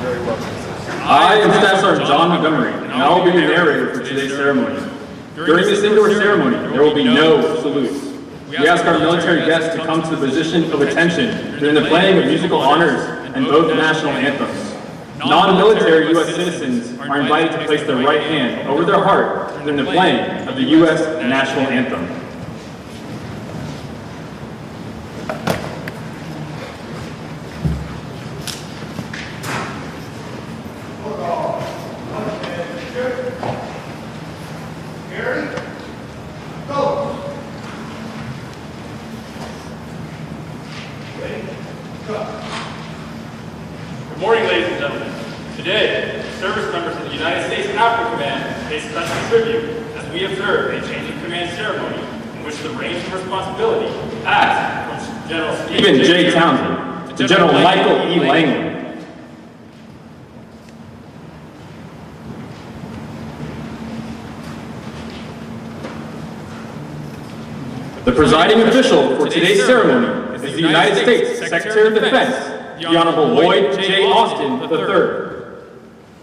I am Staff Sergeant John Montgomery, and I will be the narrator for today's ceremony. During this indoor ceremony, there will be no salutes. We ask our military guests to come to the position of attention during the playing of musical honors and both national anthems. Non-military U.S. citizens are invited to place their right hand over their heart during the playing of the U.S. national anthem. Good morning, ladies and gentlemen. Today, service members of the United States AFRICOM pay special tribute as we observe a change of command ceremony in which the range of responsibility passed from General Stephen J. Townsend to General Michael E. Langley. The presiding official for today's ceremony is the United States Secretary of Defense, the Honorable Lloyd J. Austin III.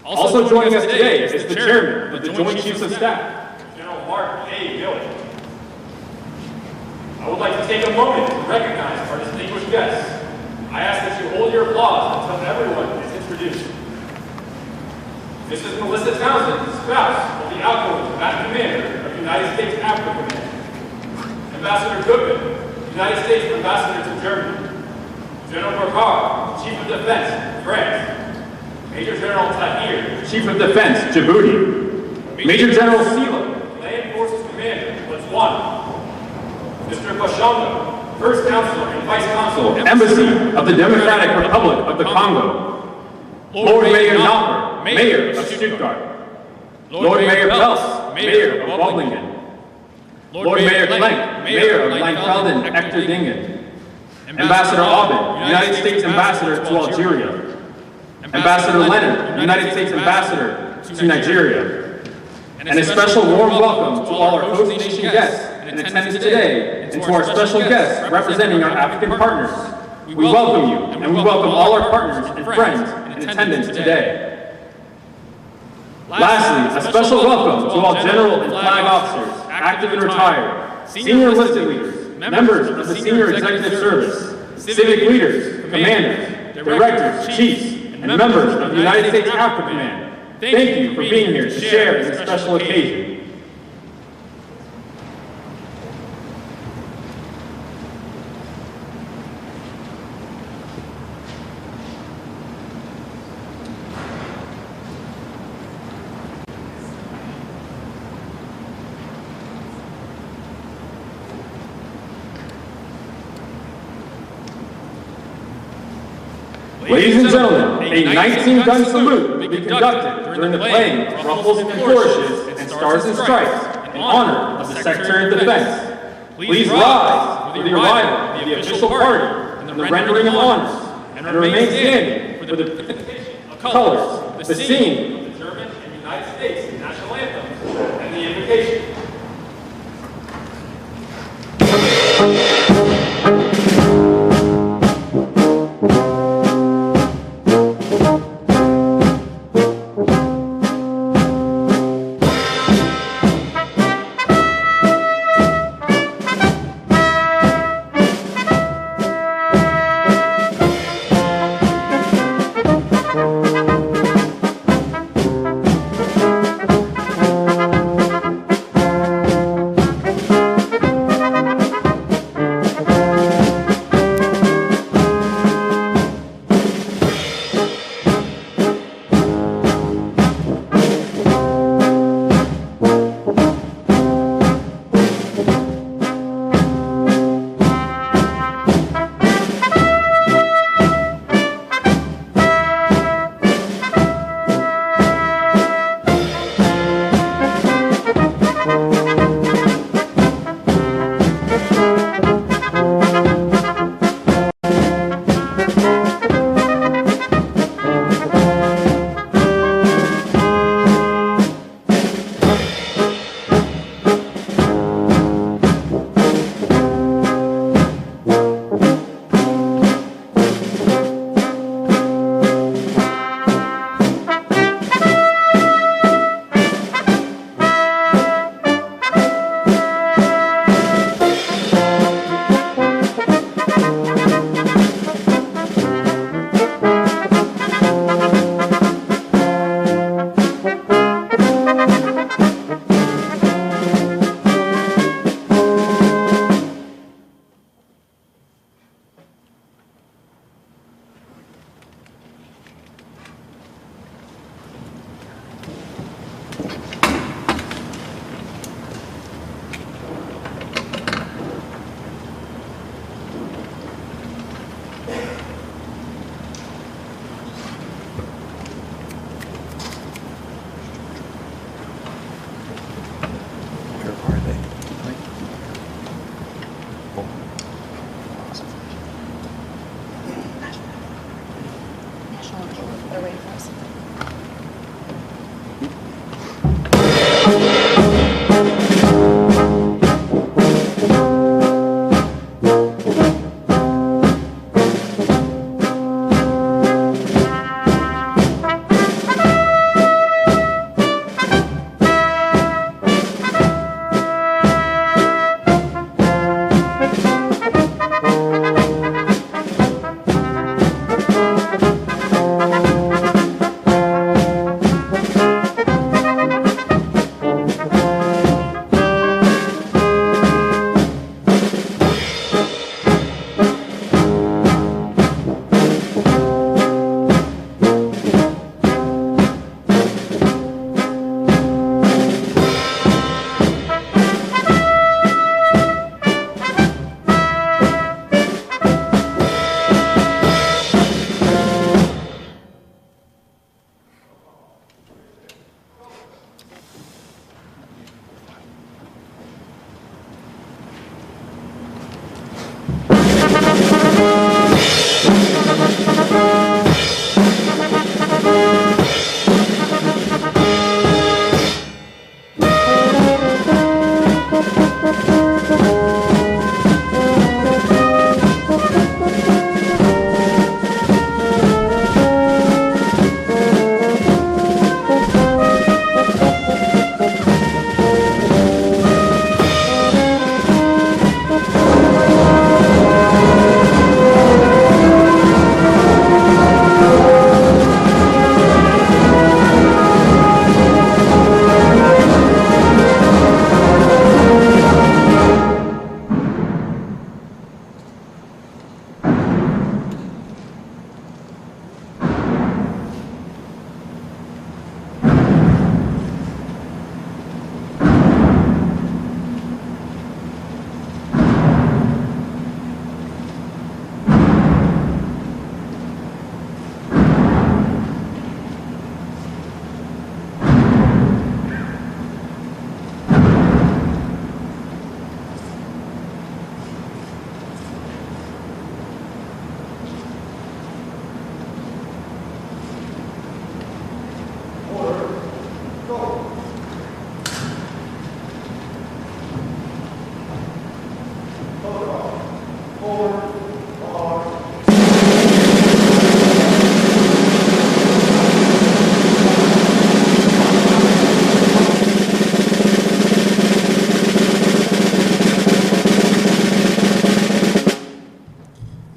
Also joining us today is the Chairman of the Joint Chiefs of Staff, General Mark A. Milley. I would like to take a moment to recognize our distinguished guests. I ask that you hold your applause until everyone is introduced. Mrs. Melissa Townsend, spouse of the outgoing Combatant Commander of the United States Africa Command. Ambassador Goodman, United States Ambassador to Germany. General Burkhard, Chief of Defense, France. Major General Tahir, Chief of Defense, Djibouti. Major General Sela, Land Forces Commander, Botswana. Mr. Bashanga, First Counselor and Vice Consul, Embassy of the Democratic Republic of the Congo. Lord Mayor Knopper, Mayor of Stuttgart. Lord Mayor Pels, Mayor of Waldingen. Lord Mayor Klenk, Mayor of Leinfelden, Echterdingen. Ambassador Aubin, United States Ambassador to Algeria. Ambassador Leonard, United States Ambassador to Nigeria. And a special warm welcome to all our host nation guests in attendance today, and to our special guests representing our African partners. We welcome you, and we welcome all our partners and friends in attendance today. Lastly, a special welcome to all general and flag officers, active and retired, senior enlisted leaders, members of the Senior Executive Service, civic leaders, commanders, directors, chiefs, and members of the United States Africa Command. Thank you for being here to share in this special occasion. Ladies and gentlemen, a 19-gun salute will be conducted during the playing of ruffles and flourishes and stars and stripes in honor of the Secretary of Defense. Please rise for the arrival of the official party and the rendering of honors, and remain standing for the presentation of colors, the singing of the German and United States national anthems, and the invocation. national anthem if they're waiting for us.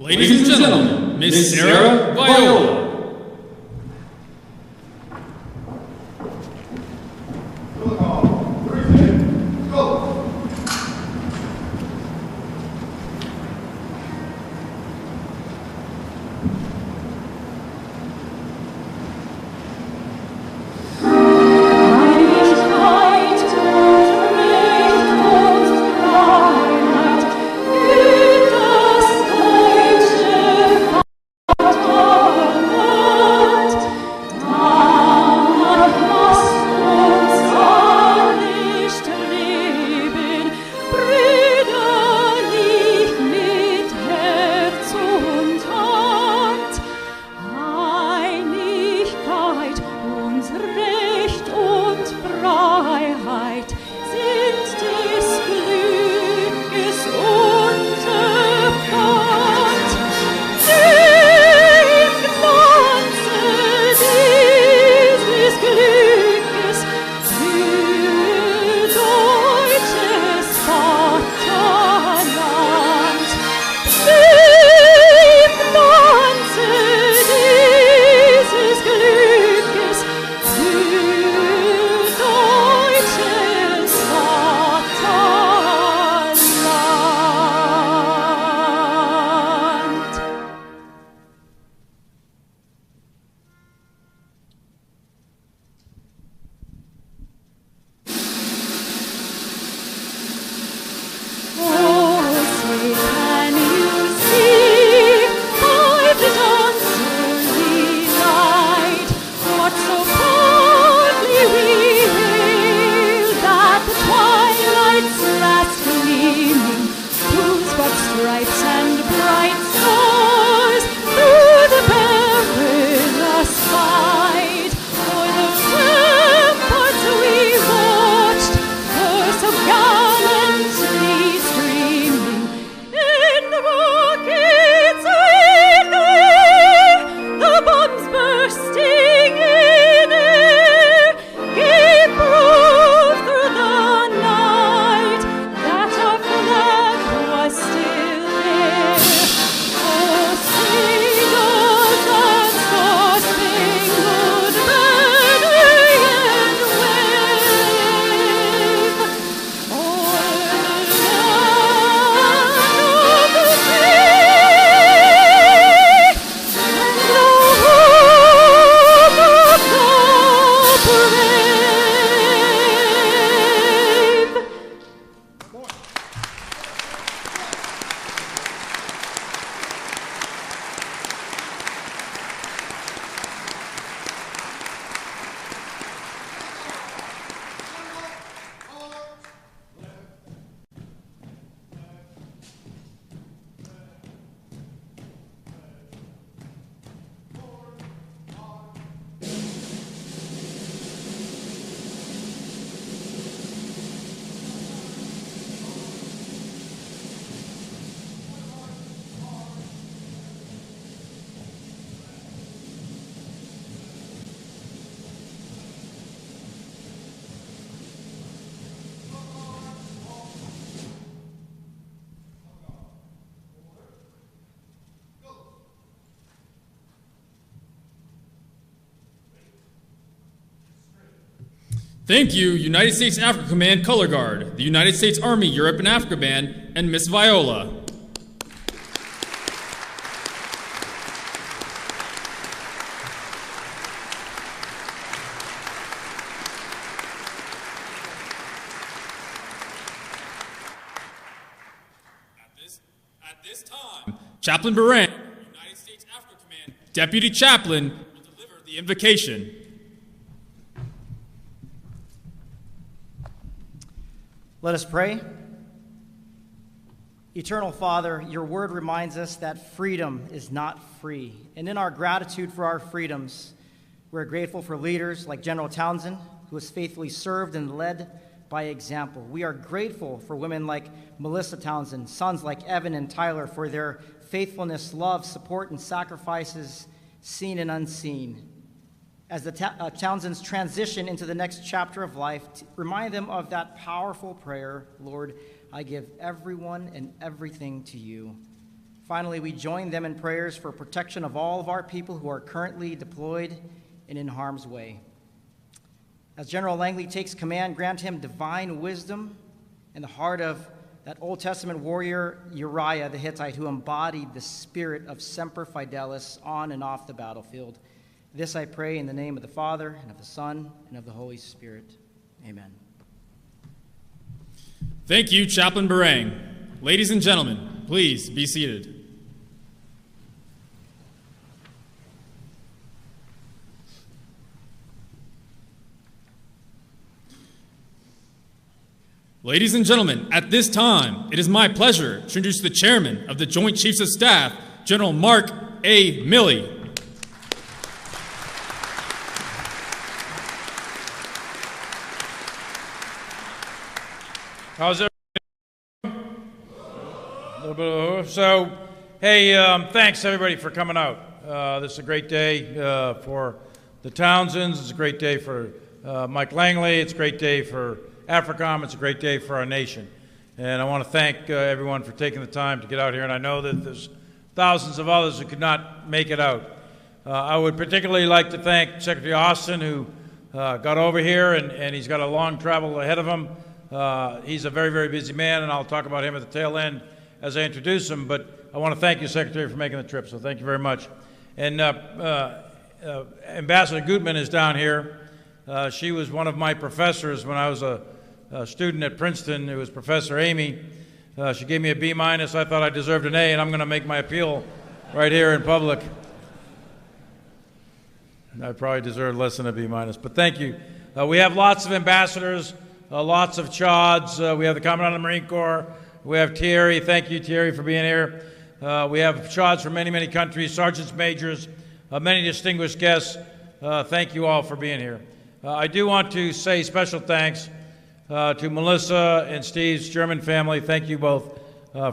Ladies and gentlemen, Miss Sarah Viola. Thank you. Thank you, United States Africa Command Color Guard, the United States Army Europe and Africa Band, and Miss Viola. At this time, Chaplain Barang, United States Africa Command Deputy Chaplain, will deliver the invocation. Let us pray. Eternal Father, your word reminds us that freedom is not free. And in our gratitude for our freedoms, we're grateful for leaders like General Townsend, who has faithfully served and led by example. We are grateful for women like Melissa Townsend, sons like Evan and Tyler, for their faithfulness, love, support, and sacrifices seen and unseen. As the Townsends transition into the next chapter of life, remind them of that powerful prayer, Lord, I give everyone and everything to you. Finally, we join them in prayers for protection of all of our people who are currently deployed and in harm's way. As General Langley takes command, grant him divine wisdom and the heart of that Old Testament warrior Uriah the Hittite, who embodied the spirit of Semper Fidelis on and off the battlefield. This I pray in the name of the Father, and of the Son, and of the Holy Spirit. Amen. Thank you, Chaplain Barang. Ladies and gentlemen, please be seated. Ladies and gentlemen, at this time, it is my pleasure to introduce the Chairman of the Joint Chiefs of Staff, General Mark A. Milley. How's everybody? A little bit of so, hey, thanks everybody for coming out. This is a great day for the Townsends. It's a great day for Mike Langley. It's a great day for AFRICOM. It's a great day for our nation. And I want to thank everyone for taking the time to get out here. And I know that there's thousands of others who could not make it out. I would particularly like to thank Secretary Austin, who got over here, and he's got a long travel ahead of him. He's a very, very busy man, and I'll talk about him at the tail end as I introduce him. But I want to thank you, Secretary, for making the trip. So thank you very much. And Ambassador Gutman is down here. She was one of my professors when I was a student at Princeton. It was Professor Amy. She gave me a B-. I thought I deserved an A, and I'm going to make my appeal right here in public. I probably deserved less than a B-. But thank you. We have lots of ambassadors. Lots of CHODs. We have the Commandant of the Marine Corps. We have Thierry. Thank you, Thierry, for being here. We have CHODs from many, many countries, sergeants majors, many distinguished guests. Thank you all for being here. I do want to say special thanks to Melissa and Steve's German family. Thank you both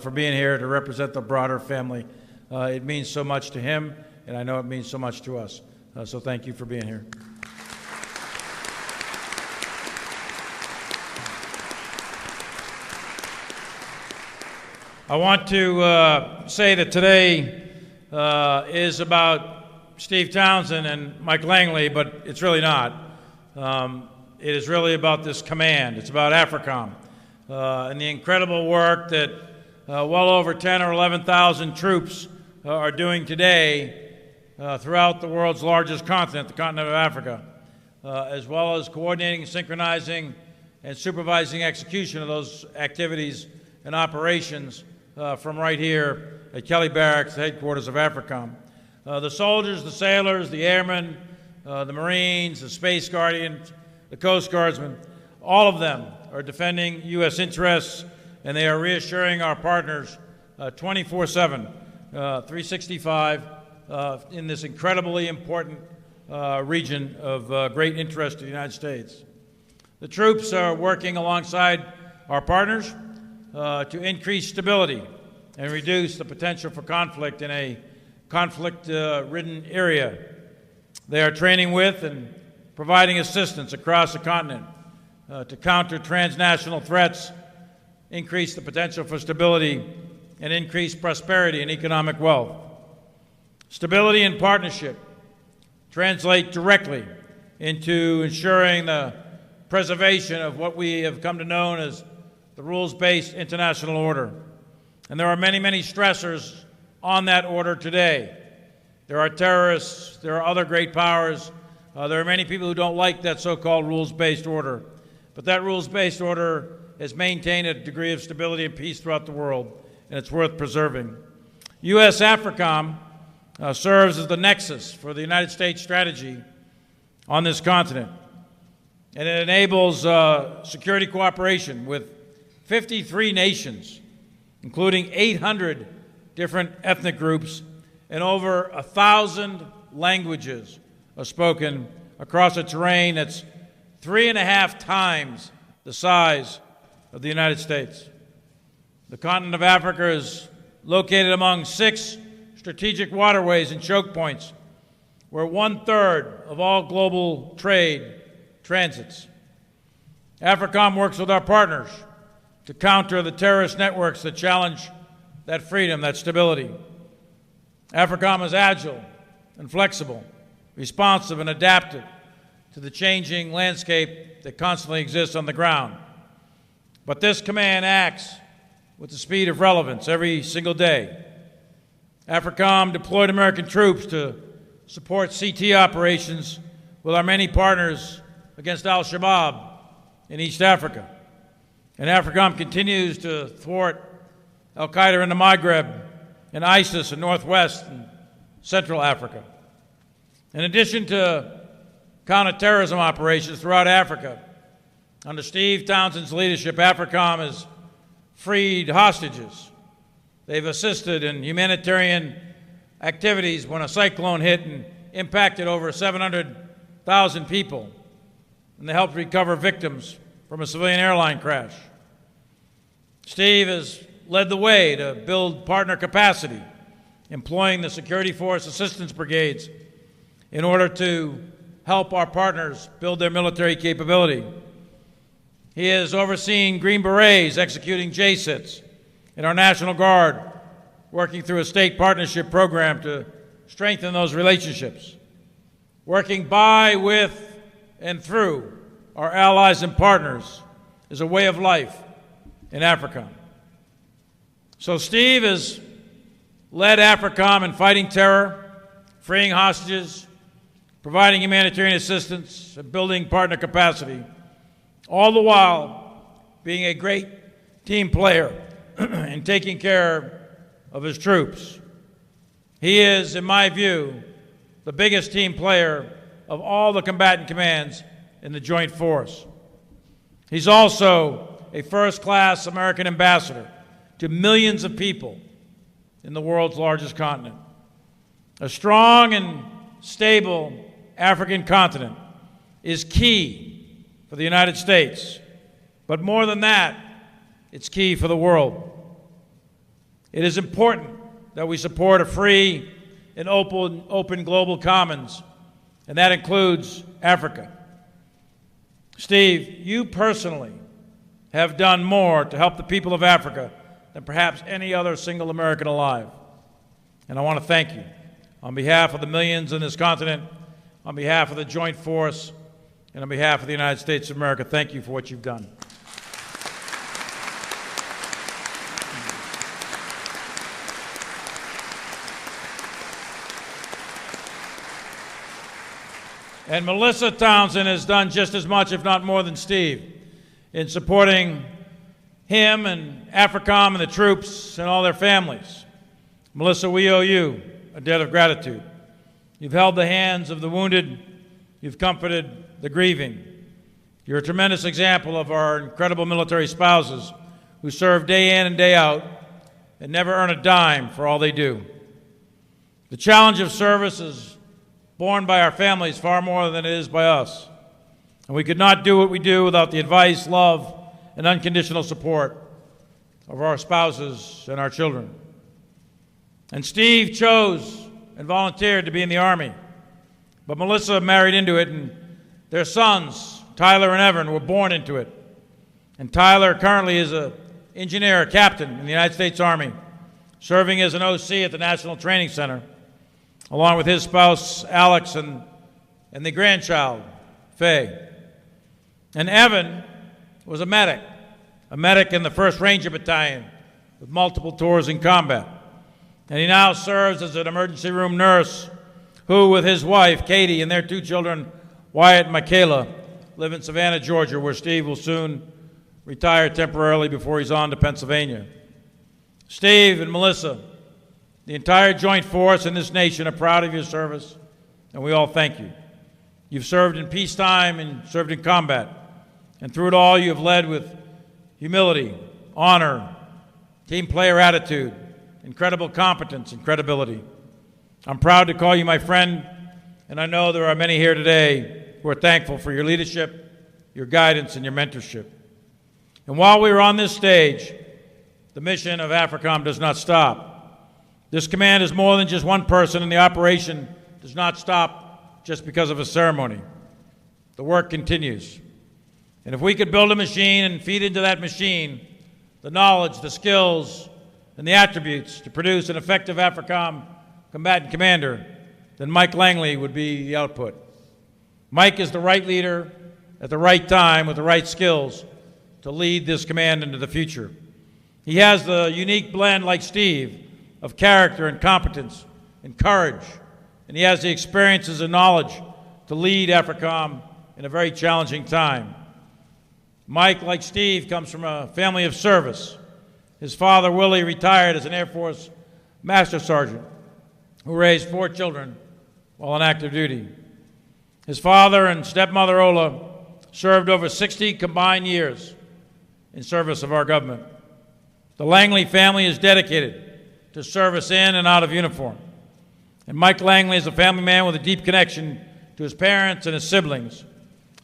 for being here to represent the broader family. It means so much to him, and I know it means so much to us. So thank you for being here. I want to say that today is about Steve Townsend and Mike Langley, but it's really not. It is really about this command. It's about AFRICOM and the incredible work that well over 10 or 11,000 troops are doing today throughout the world's largest continent, the continent of Africa, as well as coordinating, synchronizing, and supervising execution of those activities and operations from right here at Kelly Barracks, the headquarters of AFRICOM. The soldiers, the sailors, the airmen, the Marines, the Space Guardians, the Coast Guardsmen, all of them are defending U.S. interests, and they are reassuring our partners 24/7, 365 in this incredibly important region of great interest to the United States. The troops are working alongside our partners to increase stability and reduce the potential for conflict in a conflict-ridden area. They are training with and providing assistance across the continent to counter transnational threats, increase the potential for stability, and increase prosperity and economic wealth. Stability and partnership translate directly into ensuring the preservation of what we have come to know as the rules-based international order. And there are many, many stressors on that order today. There are terrorists, there are other great powers, there are many people who don't like that so-called rules-based order. But that rules-based order has maintained a degree of stability and peace throughout the world, and it's worth preserving. U.S. AFRICOM serves as the nexus for the United States strategy on this continent, and it enables security cooperation with 53 nations, including 800 different ethnic groups, and over 1,000 languages are spoken across a terrain that's 3.5 times the size of the United States. The continent of Africa is located among 6 strategic waterways and choke points, where 1/3 of all global trade transits. AFRICOM works with our partners to counter the terrorist networks that challenge that freedom, that stability. AFRICOM is agile and flexible, responsive and adaptive to the changing landscape that constantly exists on the ground. But this command acts with the speed of relevance every single day. AFRICOM deployed American troops to support CT operations with our many partners against al-Shabaab in East Africa. And AFRICOM continues to thwart al-Qaeda in the Maghreb and ISIS in Northwest and Central Africa. In addition to counterterrorism operations throughout Africa, under Steve Townsend's leadership, AFRICOM has freed hostages. They've assisted in humanitarian activities when a cyclone hit and impacted over 700,000 people, and they helped recover victims from a civilian airline crash. Steve has led the way to build partner capacity, employing the Security Force Assistance Brigades in order to help our partners build their military capability. He has overseen Green Berets executing JSITs and our National Guard working through a state partnership program to strengthen those relationships, working by, with, and through our allies and partners is a way of life in Africa. So Steve has led AFRICOM in fighting terror, freeing hostages, providing humanitarian assistance, and building partner capacity, all the while being a great team player and taking care of his troops. He is, in my view, the biggest team player of all the combatant commands in the Joint Force. He's also a first-class American ambassador to millions of people in the world's largest continent. A strong and stable African continent is key for the United States, but more than that, it's key for the world. It is important that we support a free and open global commons, and that includes Africa. Steve, you personally have done more to help the people of Africa than perhaps any other single American alive. And I want to thank you on behalf of the millions in this continent, on behalf of the Joint Force, and on behalf of the United States of America. Thank you for what you've done. And Melissa Townsend has done just as much, if not more than Steve, in supporting him and AFRICOM and the troops and all their families. Melissa, we owe you a debt of gratitude. You've held the hands of the wounded. You've comforted the grieving. You're a tremendous example of our incredible military spouses who serve day in and day out and never earn a dime for all they do. The challenge of service is borne by our families far more than it is by us. And we could not do what we do without the advice, love, and unconditional support of our spouses and our children. And Steve chose and volunteered to be in the Army. But Melissa married into it, and their sons, Tyler and Evan, were born into it. And Tyler currently is an engineer, a captain in the United States Army, serving as an OC at the National Training Center, along with his spouse, Alex, and the grandchild, Faye. And Evan was a medic in the 1st Ranger Battalion with multiple tours in combat. And he now serves as an emergency room nurse who, with his wife, Katie, and their 2 children, Wyatt and Michaela, live in Savannah, Georgia, where Steve will soon retire temporarily before he's on to Pennsylvania. Steve and Melissa, the entire Joint Force and this nation are proud of your service, and we all thank you. You've served in peacetime and served in combat, and through it all you have led with humility, honor, team player attitude, incredible competence and credibility. I'm proud to call you my friend, and I know there are many here today who are thankful for your leadership, your guidance, and your mentorship. And while we are on this stage, the mission of AFRICOM does not stop. This command is more than just one person, and the operation does not stop just because of a ceremony. The work continues. And if we could build a machine and feed into that machine the knowledge, the skills, and the attributes to produce an effective AFRICOM combatant commander, then Mike Langley would be the output. Mike is the right leader at the right time with the right skills to lead this command into the future. He has the unique blend, like Steve, of character and competence and courage, and he has the experiences and knowledge to lead AFRICOM in a very challenging time. Mike, like Steve, comes from a family of service. His father, Willie, retired as an Air Force Master Sergeant who raised 4 children while on active duty. His father and stepmother, Ola, served over 60 combined years in service of our government. The Langley family is dedicated to service in and out of uniform. And Mike Langley is a family man with a deep connection to his parents and his siblings.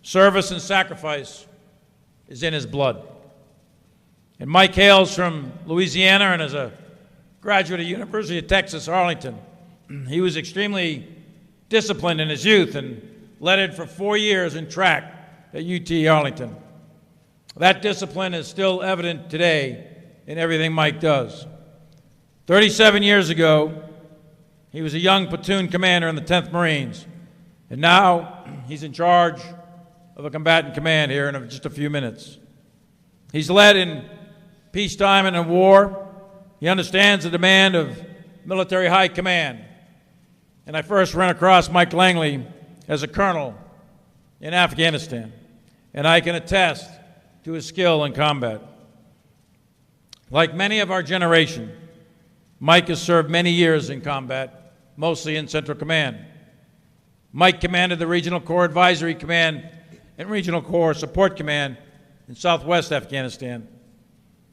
Service and sacrifice is in his blood. And Mike hails from Louisiana and is a graduate of University of Texas, Arlington. He was extremely disciplined in his youth and led it for 4 years in track at UT Arlington. That discipline is still evident today in everything Mike does. 37 years ago, he was a young platoon commander in the 10th Marines, and now he's in charge of a combatant command here in just a few minutes. He's led in peacetime and in war. He understands the demand of military high command. And I first ran across Mike Langley as a colonel in Afghanistan, and I can attest to his skill in combat. Like many of our generation, Mike has served many years in combat, mostly in Central Command. Mike commanded the Regional Corps Advisory Command and Regional Corps Support Command in Southwest Afghanistan.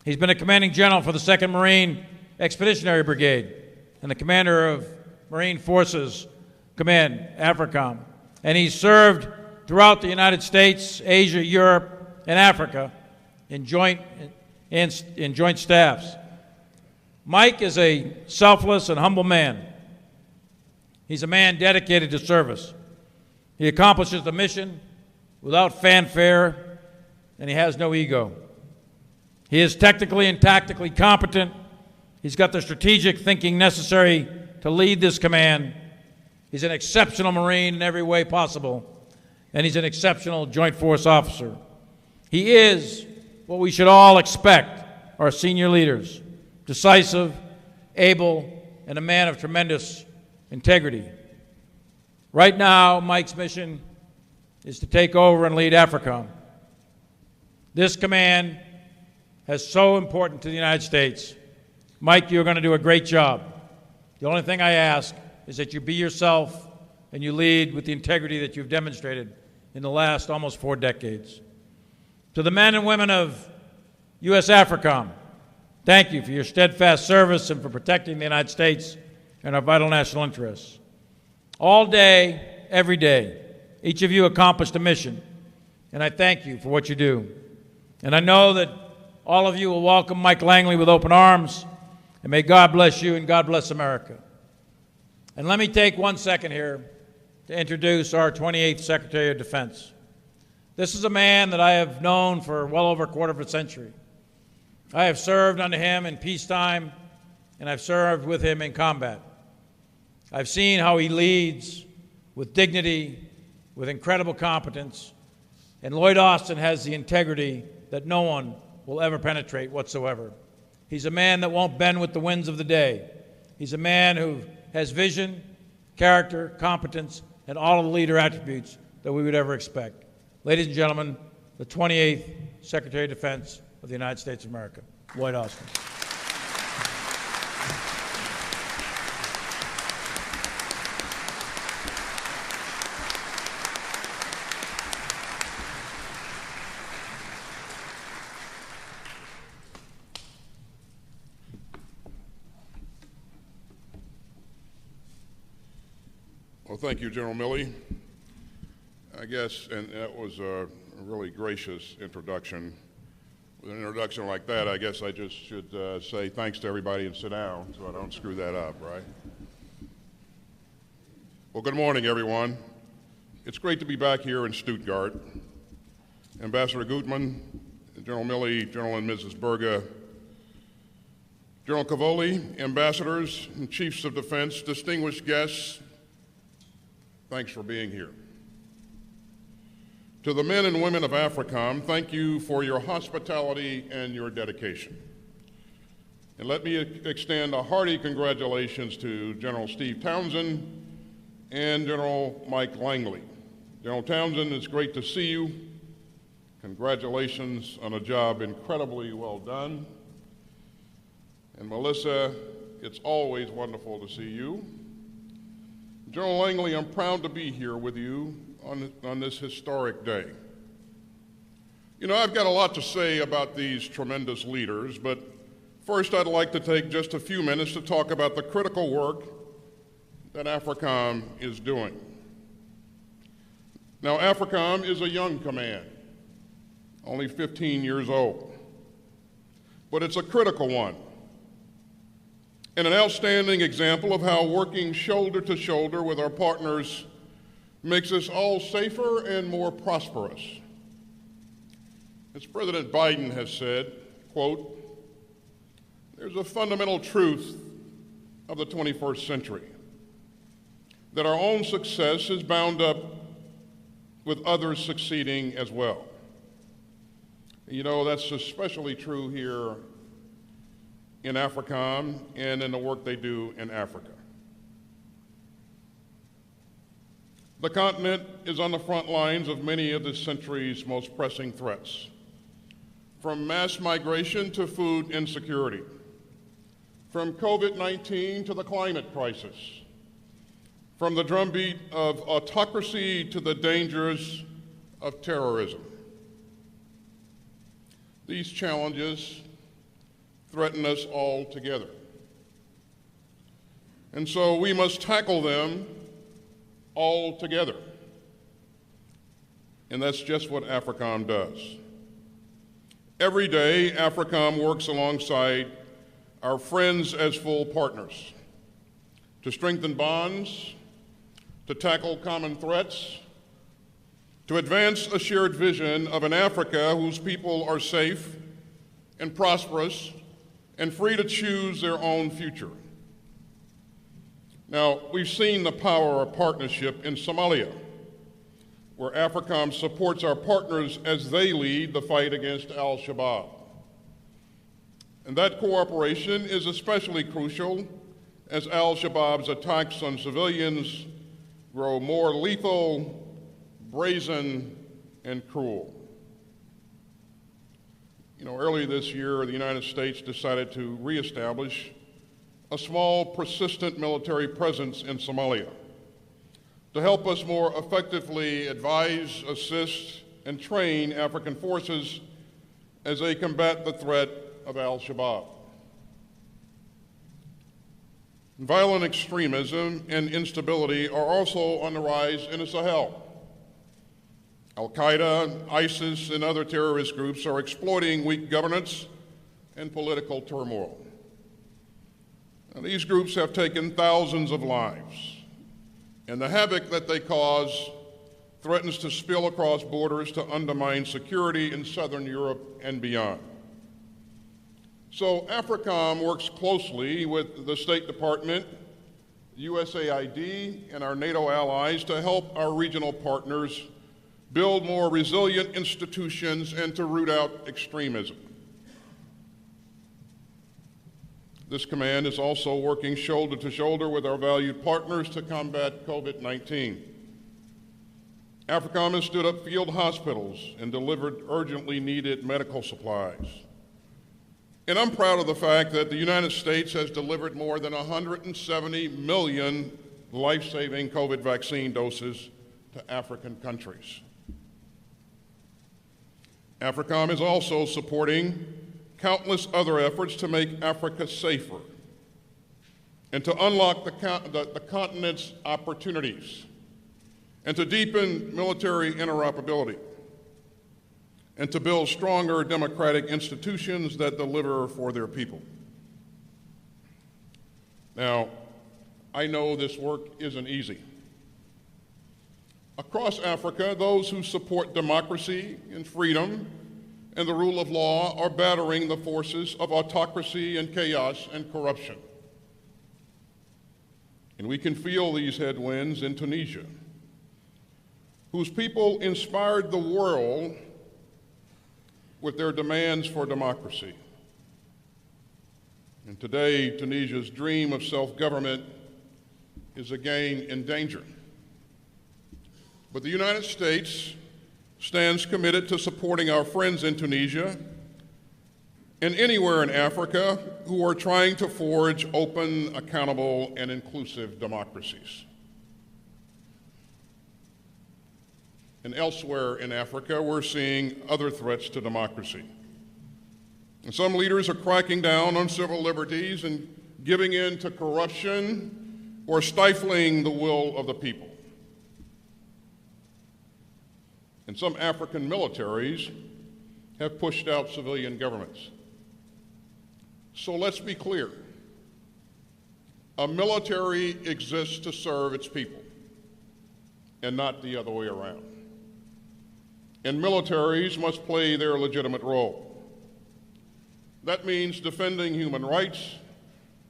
He's been a commanding general for the 2nd Marine Expeditionary Brigade and the commander of Marine Forces Command, AFRICOM. And he's served throughout the United States, Asia, Europe, and Africa in joint staffs. Mike is a selfless and humble man. He's a man dedicated to service. He accomplishes the mission without fanfare, and he has no ego. He is technically and tactically competent. He's got the strategic thinking necessary to lead this command. He's an exceptional Marine in every way possible, and he's an exceptional Joint Force officer. He is what we should all expect our senior leaders: decisive, able, and a man of tremendous integrity. Right now, Mike's mission is to take over and lead AFRICOM. This command is so important to the United States. Mike, you're going to do a great job. The only thing I ask is that you be yourself and you lead with the integrity that you've demonstrated in the last almost 4 decades. To the men and women of U.S. AFRICOM, thank you for your steadfast service and for protecting the United States and our vital national interests. All day, every day, each of you accomplished a mission, and I thank you for what you do. And I know that all of you will welcome Mike Langley with open arms, and may God bless you and God bless America. And let me take 1 second here to introduce our 28th Secretary of Defense. This is a man that I have known for well over a quarter of a century. I have served under him in peacetime, and I've served with him in combat. I've seen how he leads with dignity, with incredible competence, And Lloyd Austin has the integrity that no one will ever penetrate whatsoever. He's a man that won't bend with the winds of the day. He's a man who has vision, character, competence, and all of the leader attributes that we would ever expect. Ladies and gentlemen, the 28th Secretary of Defense of the United States of America, Lloyd Austin. Well, thank you, General Milley. I guess, and that was a really gracious introduction. With an introduction like that, I guess I just should say thanks to everybody and sit down so I don't screw that up, right? Well, good morning, everyone. It's great to be back here in Stuttgart. Ambassador Gutmann, General Milley, General and Mrs. Berga, General Cavoli, ambassadors and chiefs of defense, distinguished guests, thanks for being here. To the men and women of AFRICOM, thank you for your hospitality and your dedication. And let me extend a hearty congratulations to General Steve Townsend and General Mike Langley. General Townsend, it's great to see you. Congratulations on a job incredibly well done. And Melissa, it's always wonderful to see you. General Langley, I'm proud to be here with you on this historic day. You know, I've got a lot to say about these tremendous leaders, but first I'd like to take just a few minutes to talk about the critical work that AFRICOM is doing. Now, AFRICOM is a young command, only 15 years old, but it's a critical one, and an outstanding example of how working shoulder to shoulder with our partners makes us all safer and more prosperous. As President Biden has said, quote, there's a fundamental truth of the 21st century, that our own success is bound up with others succeeding as well. You know, that's especially true here in AFRICOM and in the work they do in Africa. The continent is on the front lines of many of this century's most pressing threats, from mass migration to food insecurity, from COVID-19 to the climate crisis, from the drumbeat of autocracy to the dangers of terrorism. These challenges threaten us all together. And so we must tackle them all together. And that's just what AFRICOM does. Every day, AFRICOM works alongside our friends as full partners to strengthen bonds, to tackle common threats, to advance a shared vision of an Africa whose people are safe and prosperous and free to choose their own future. Now, we've seen the power of partnership in Somalia, where AFRICOM supports our partners as they lead the fight against al-Shabaab. And that cooperation is especially crucial as al-Shabaab's attacks on civilians grow more lethal, brazen, and cruel. You know, earlier this year, the United States decided to reestablish a small, persistent military presence in Somalia to help us more effectively advise, assist, and train African forces as they combat the threat of al-Shabaab. Violent extremism and instability are also on the rise in the Sahel. Al-Qaeda, ISIS, and other terrorist groups are exploiting weak governance and political turmoil. Now, these groups have taken thousands of lives, and the havoc that they cause threatens to spill across borders to undermine security in Southern Europe and beyond. So AFRICOM works closely with the State Department, USAID, and our NATO allies to help our regional partners build more resilient institutions, and to root out extremism. This command is also working shoulder to shoulder with our valued partners to combat COVID-19. AFRICOM has stood up field hospitals and delivered urgently needed medical supplies. And I'm proud of the fact that the United States has delivered more than 170 million life-saving COVID vaccine doses to African countries. AFRICOM is also supporting countless other efforts to make Africa safer and to unlock the continent's opportunities and to deepen military interoperability and to build stronger democratic institutions that deliver for their people. Now, I know this work isn't easy. Across Africa, those who support democracy and freedom and the rule of law are battering the forces of autocracy and chaos and corruption. And we can feel these headwinds in Tunisia, whose people inspired the world with their demands for democracy. And today, Tunisia's dream of self-government is again in danger. But the United States stands committed to supporting our friends in Tunisia and anywhere in Africa who are trying to forge open, accountable, and inclusive democracies. And elsewhere in Africa, we're seeing other threats to democracy. And some leaders are cracking down on civil liberties and giving in to corruption or stifling the will of the people. And some African militaries have pushed out civilian governments. So let's be clear. A military exists to serve its people and not the other way around. And militaries must play their legitimate role. That means defending human rights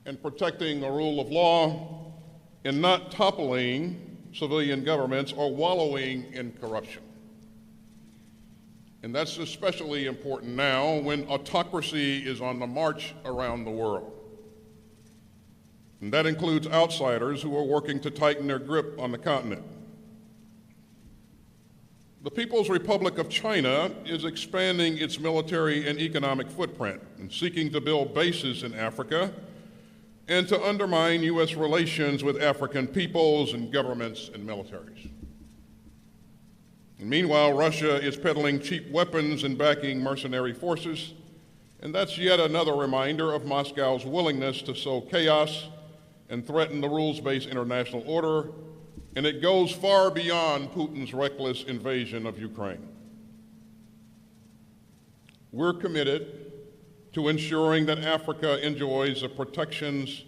and protecting the rule of law and not toppling civilian governments or wallowing in corruption. And that's especially important now when autocracy is on the march around the world. And that includes outsiders who are working to tighten their grip on the continent. The People's Republic of China is expanding its military and economic footprint and seeking to build bases in Africa and to undermine U.S. relations with African peoples and governments and militaries. And meanwhile, Russia is peddling cheap weapons and backing mercenary forces, and that's yet another reminder of Moscow's willingness to sow chaos and threaten the rules-based international order, and it goes far beyond Putin's reckless invasion of Ukraine. We're committed to ensuring that Africa enjoys the protections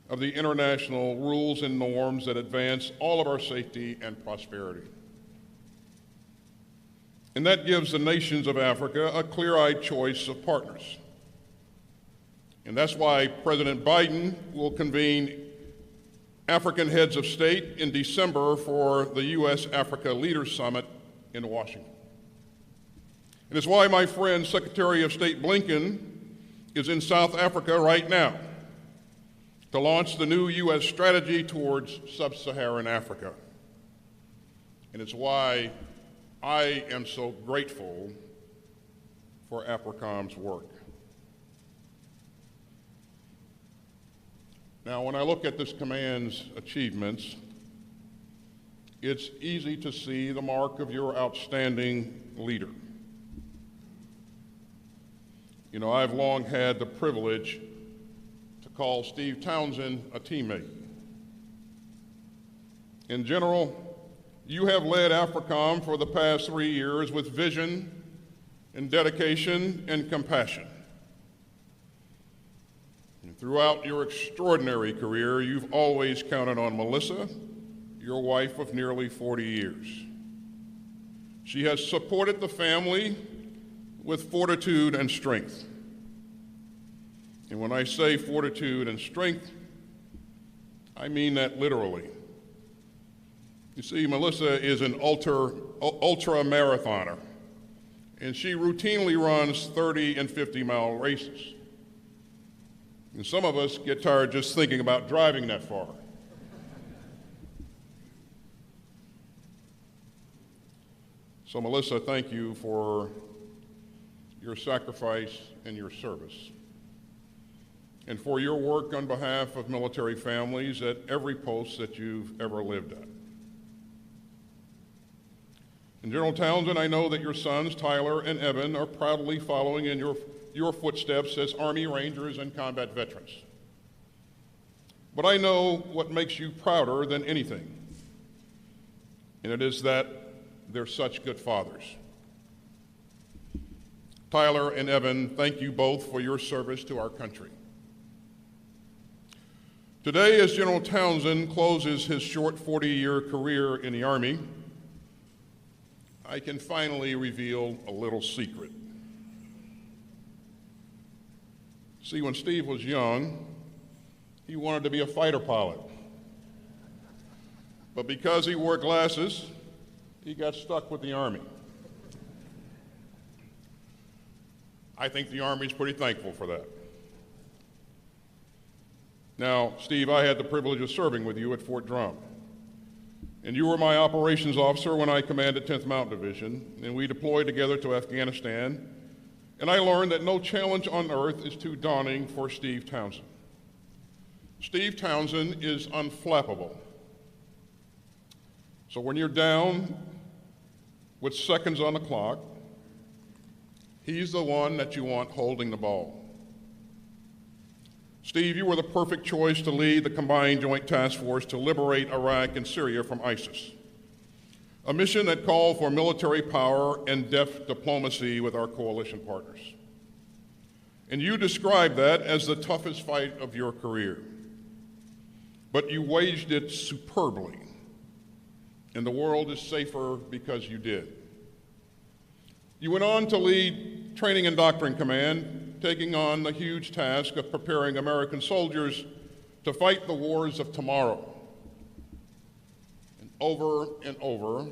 of the international rules and norms that advance all of our safety and prosperity. And that gives the nations of Africa a clear-eyed choice of partners. And that's why President Biden will convene African heads of state in December for the U.S.-Africa Leaders Summit in Washington. And it's why my friend Secretary of State Blinken is in South Africa right now to launch the new U.S. strategy towards sub-Saharan Africa. And it's why I am so grateful for AFRICOM's work. Now, when I look at this command's achievements, it's easy to see the mark of your outstanding leader. You know, I've long had the privilege to call Steve Townsend a teammate. In general, you have led AFRICOM for the past 3 years with vision and dedication and compassion. And throughout your extraordinary career, you've always counted on Melissa, your wife of nearly 40 years. She has supported the family with fortitude and strength. And when I say fortitude and strength, I mean that literally. You see, Melissa is an ultra marathoner, and she routinely runs 30 and 50-mile races. And some of us get tired just thinking about driving that far. So, Melissa, thank you for your sacrifice and your service, and for your work on behalf of military families at every post that you've ever lived at. And General Townsend, I know that your sons, Tyler and Evan, are proudly following in your footsteps as Army Rangers and combat veterans. But I know what makes you prouder than anything, and it is that they're such good fathers. Tyler and Evan, thank you both for your service to our country. Today, as General Townsend closes his short 40-year career in the Army, I can finally reveal a little secret. See, when Steve was young, he wanted to be a fighter pilot. But because he wore glasses, he got stuck with the Army. I think the Army's pretty thankful for that. Now, Steve, I had the privilege of serving with you at Fort Drum. And you were my operations officer when I commanded 10th Mountain Division, and we deployed together to Afghanistan. And I learned that no challenge on earth is too daunting for Steve Townsend. Steve Townsend is unflappable. So when you're down with seconds on the clock, he's the one that you want holding the ball. Steve, you were the perfect choice to lead the Combined Joint Task Force to liberate Iraq and Syria from ISIS, a mission that called for military power and deft diplomacy with our coalition partners. And you described that as the toughest fight of your career. But you waged it superbly, and the world is safer because you did. You went on to lead Training and Doctrine Command, taking on the huge task of preparing American soldiers to fight the wars of tomorrow. And over,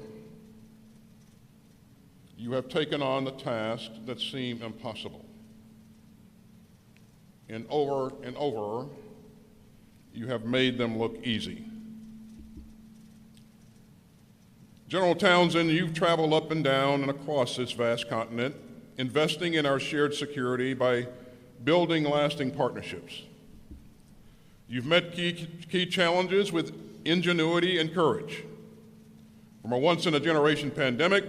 you have taken on the tasks that seem impossible. And over, you have made them look easy. General Townsend, you've traveled up and down and across this vast continent, investing in our shared security by building lasting partnerships. You've met key challenges with ingenuity and courage, from a once-in-a-generation pandemic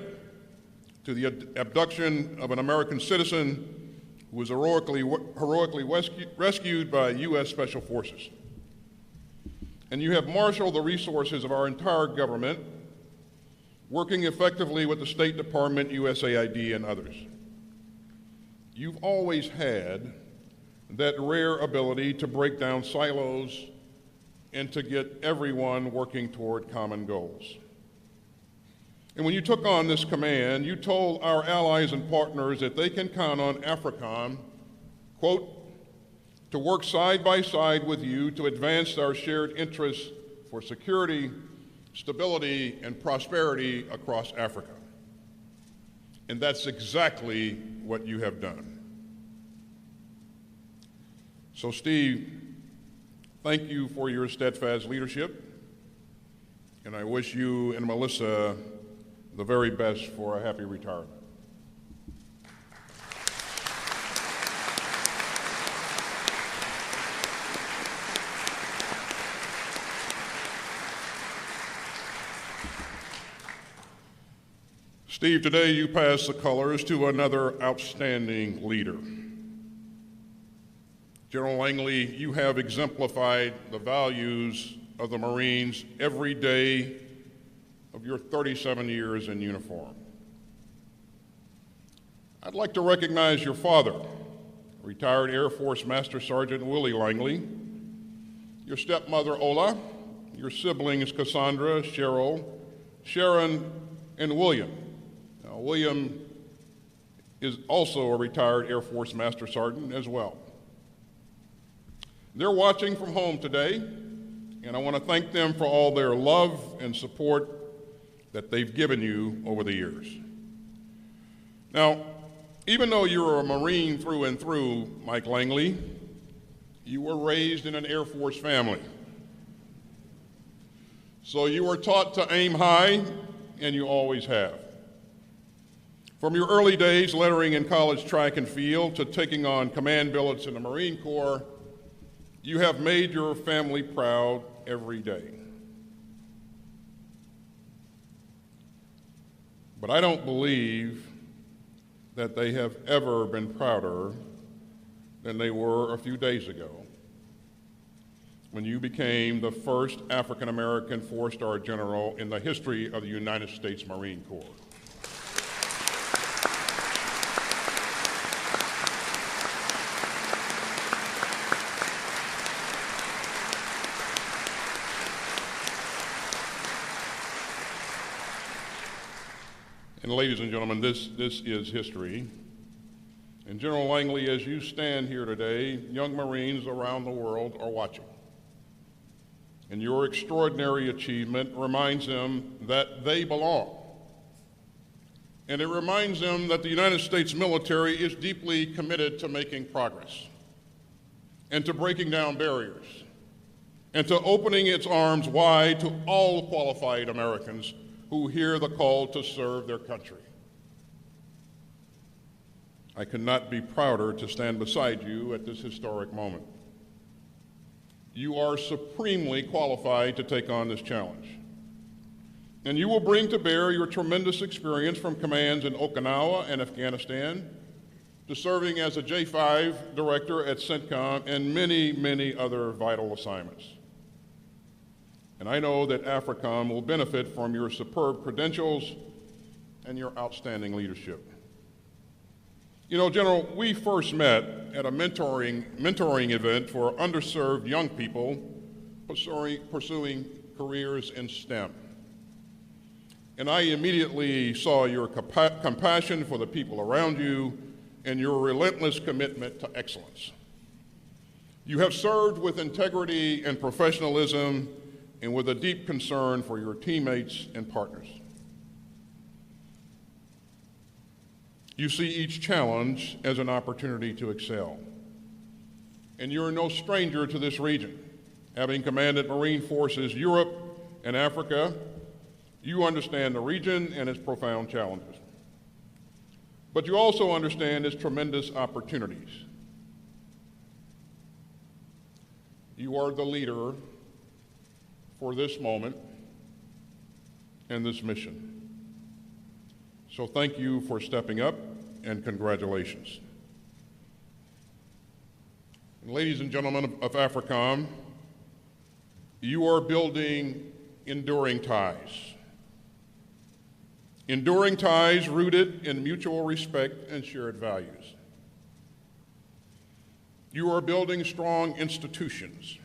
to the abduction of an American citizen who was heroically rescued by U.S. Special Forces. And you have marshaled the resources of our entire government, working effectively with the State Department, USAID, and others. You've always had that rare ability to break down silos and to get everyone working toward common goals. And when you took on this command, you told our allies and partners that they can count on AFRICOM, quote, to work side by side with you to advance our shared interests for security, stability, and prosperity across Africa. And that's exactly what you have done. So, Steve, thank you for your steadfast leadership, and I wish you and Melissa the very best for a happy retirement. Steve, today you pass the colors to another outstanding leader. General Langley, you have exemplified the values of the Marines every day of your 37 years in uniform. I'd like to recognize your father, retired Air Force Master Sergeant Willie Langley, your stepmother Ola, your siblings Cassandra, Cheryl, Sharon, and William. Now, William is also a retired Air Force Master Sergeant as well. They're watching from home today, and I want to thank them for all their love and support that they've given you over the years. Now, even though you're a Marine through and through, Mike Langley, you were raised in an Air Force family. So you were taught to aim high, and you always have. From your early days lettering in college track and field to taking on command billets in the Marine Corps, you have made your family proud every day. But I don't believe that they have ever been prouder than they were a few days ago when you became the first African-American four-star general in the history of the United States Marine Corps. And ladies and gentlemen, this is history. And General Langley, as you stand here today, young Marines around the world are watching. And your extraordinary achievement reminds them that they belong. And it reminds them that the United States military is deeply committed to making progress and to breaking down barriers and to opening its arms wide to all qualified Americans who hear the call to serve their country. I could not be prouder to stand beside you at this historic moment. You are supremely qualified to take on this challenge. And you will bring to bear your tremendous experience from commands in Okinawa and Afghanistan to serving as a J5 director at CENTCOM and many, many other vital assignments. And I know that AFRICOM will benefit from your superb credentials and your outstanding leadership. You know, General, we first met at a mentoring event for underserved young people pursuing careers in STEM. And I immediately saw your compassion for the people around you and your relentless commitment to excellence. You have served with integrity and professionalism and with a deep concern for your teammates and partners. You see each challenge as an opportunity to excel. And you're no stranger to this region. Having commanded Marine Forces Europe and Africa, you understand the region and its profound challenges. But you also understand its tremendous opportunities. You are the leader for this moment and this mission. So thank you for stepping up, and congratulations. And ladies and gentlemen of AFRICOM, you are building enduring ties. Enduring ties rooted in mutual respect and shared values. You are building strong institutions.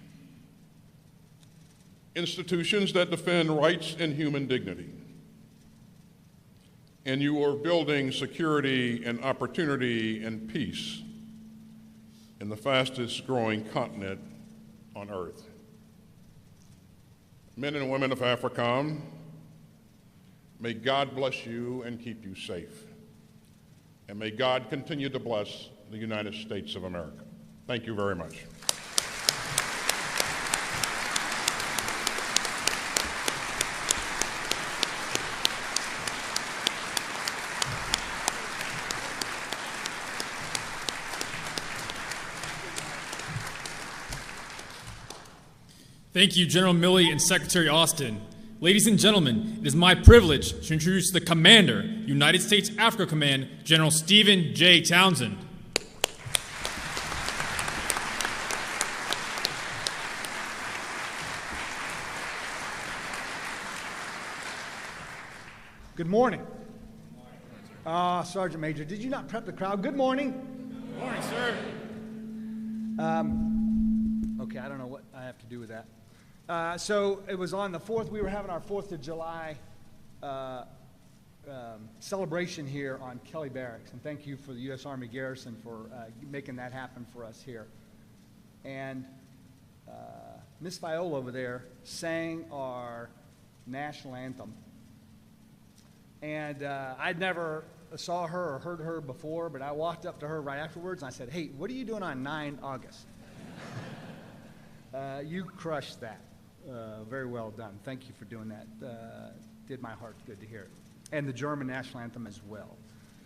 Institutions that defend rights and human dignity. And you are building security and opportunity and peace in the fastest growing continent on earth. Men and women of AFRICOM, may God bless you and keep you safe. And may God continue to bless the United States of America. Thank you very much. Thank you, General Milley and Secretary Austin. Ladies and gentlemen, it is my privilege to introduce the Commander, United States Africa Command, General Stephen J. Townsend. Good morning. Sergeant Major, did you not prep the crowd? Good morning. Good morning, sir. Okay, I don't know what I have to do with that. So it was on the 4th, we were having our 4th of July celebration here on Kelly Barracks. And thank you for the U.S. Army Garrison for making that happen for us here. And Miss Viola over there sang our national anthem. And I'd never saw her or heard her before, but I walked up to her right afterwards and I said, "Hey, what are you doing on 9 August?" You crushed that. Very well done. Thank you for doing that. Did my heart good to hear it. And the German national anthem as well.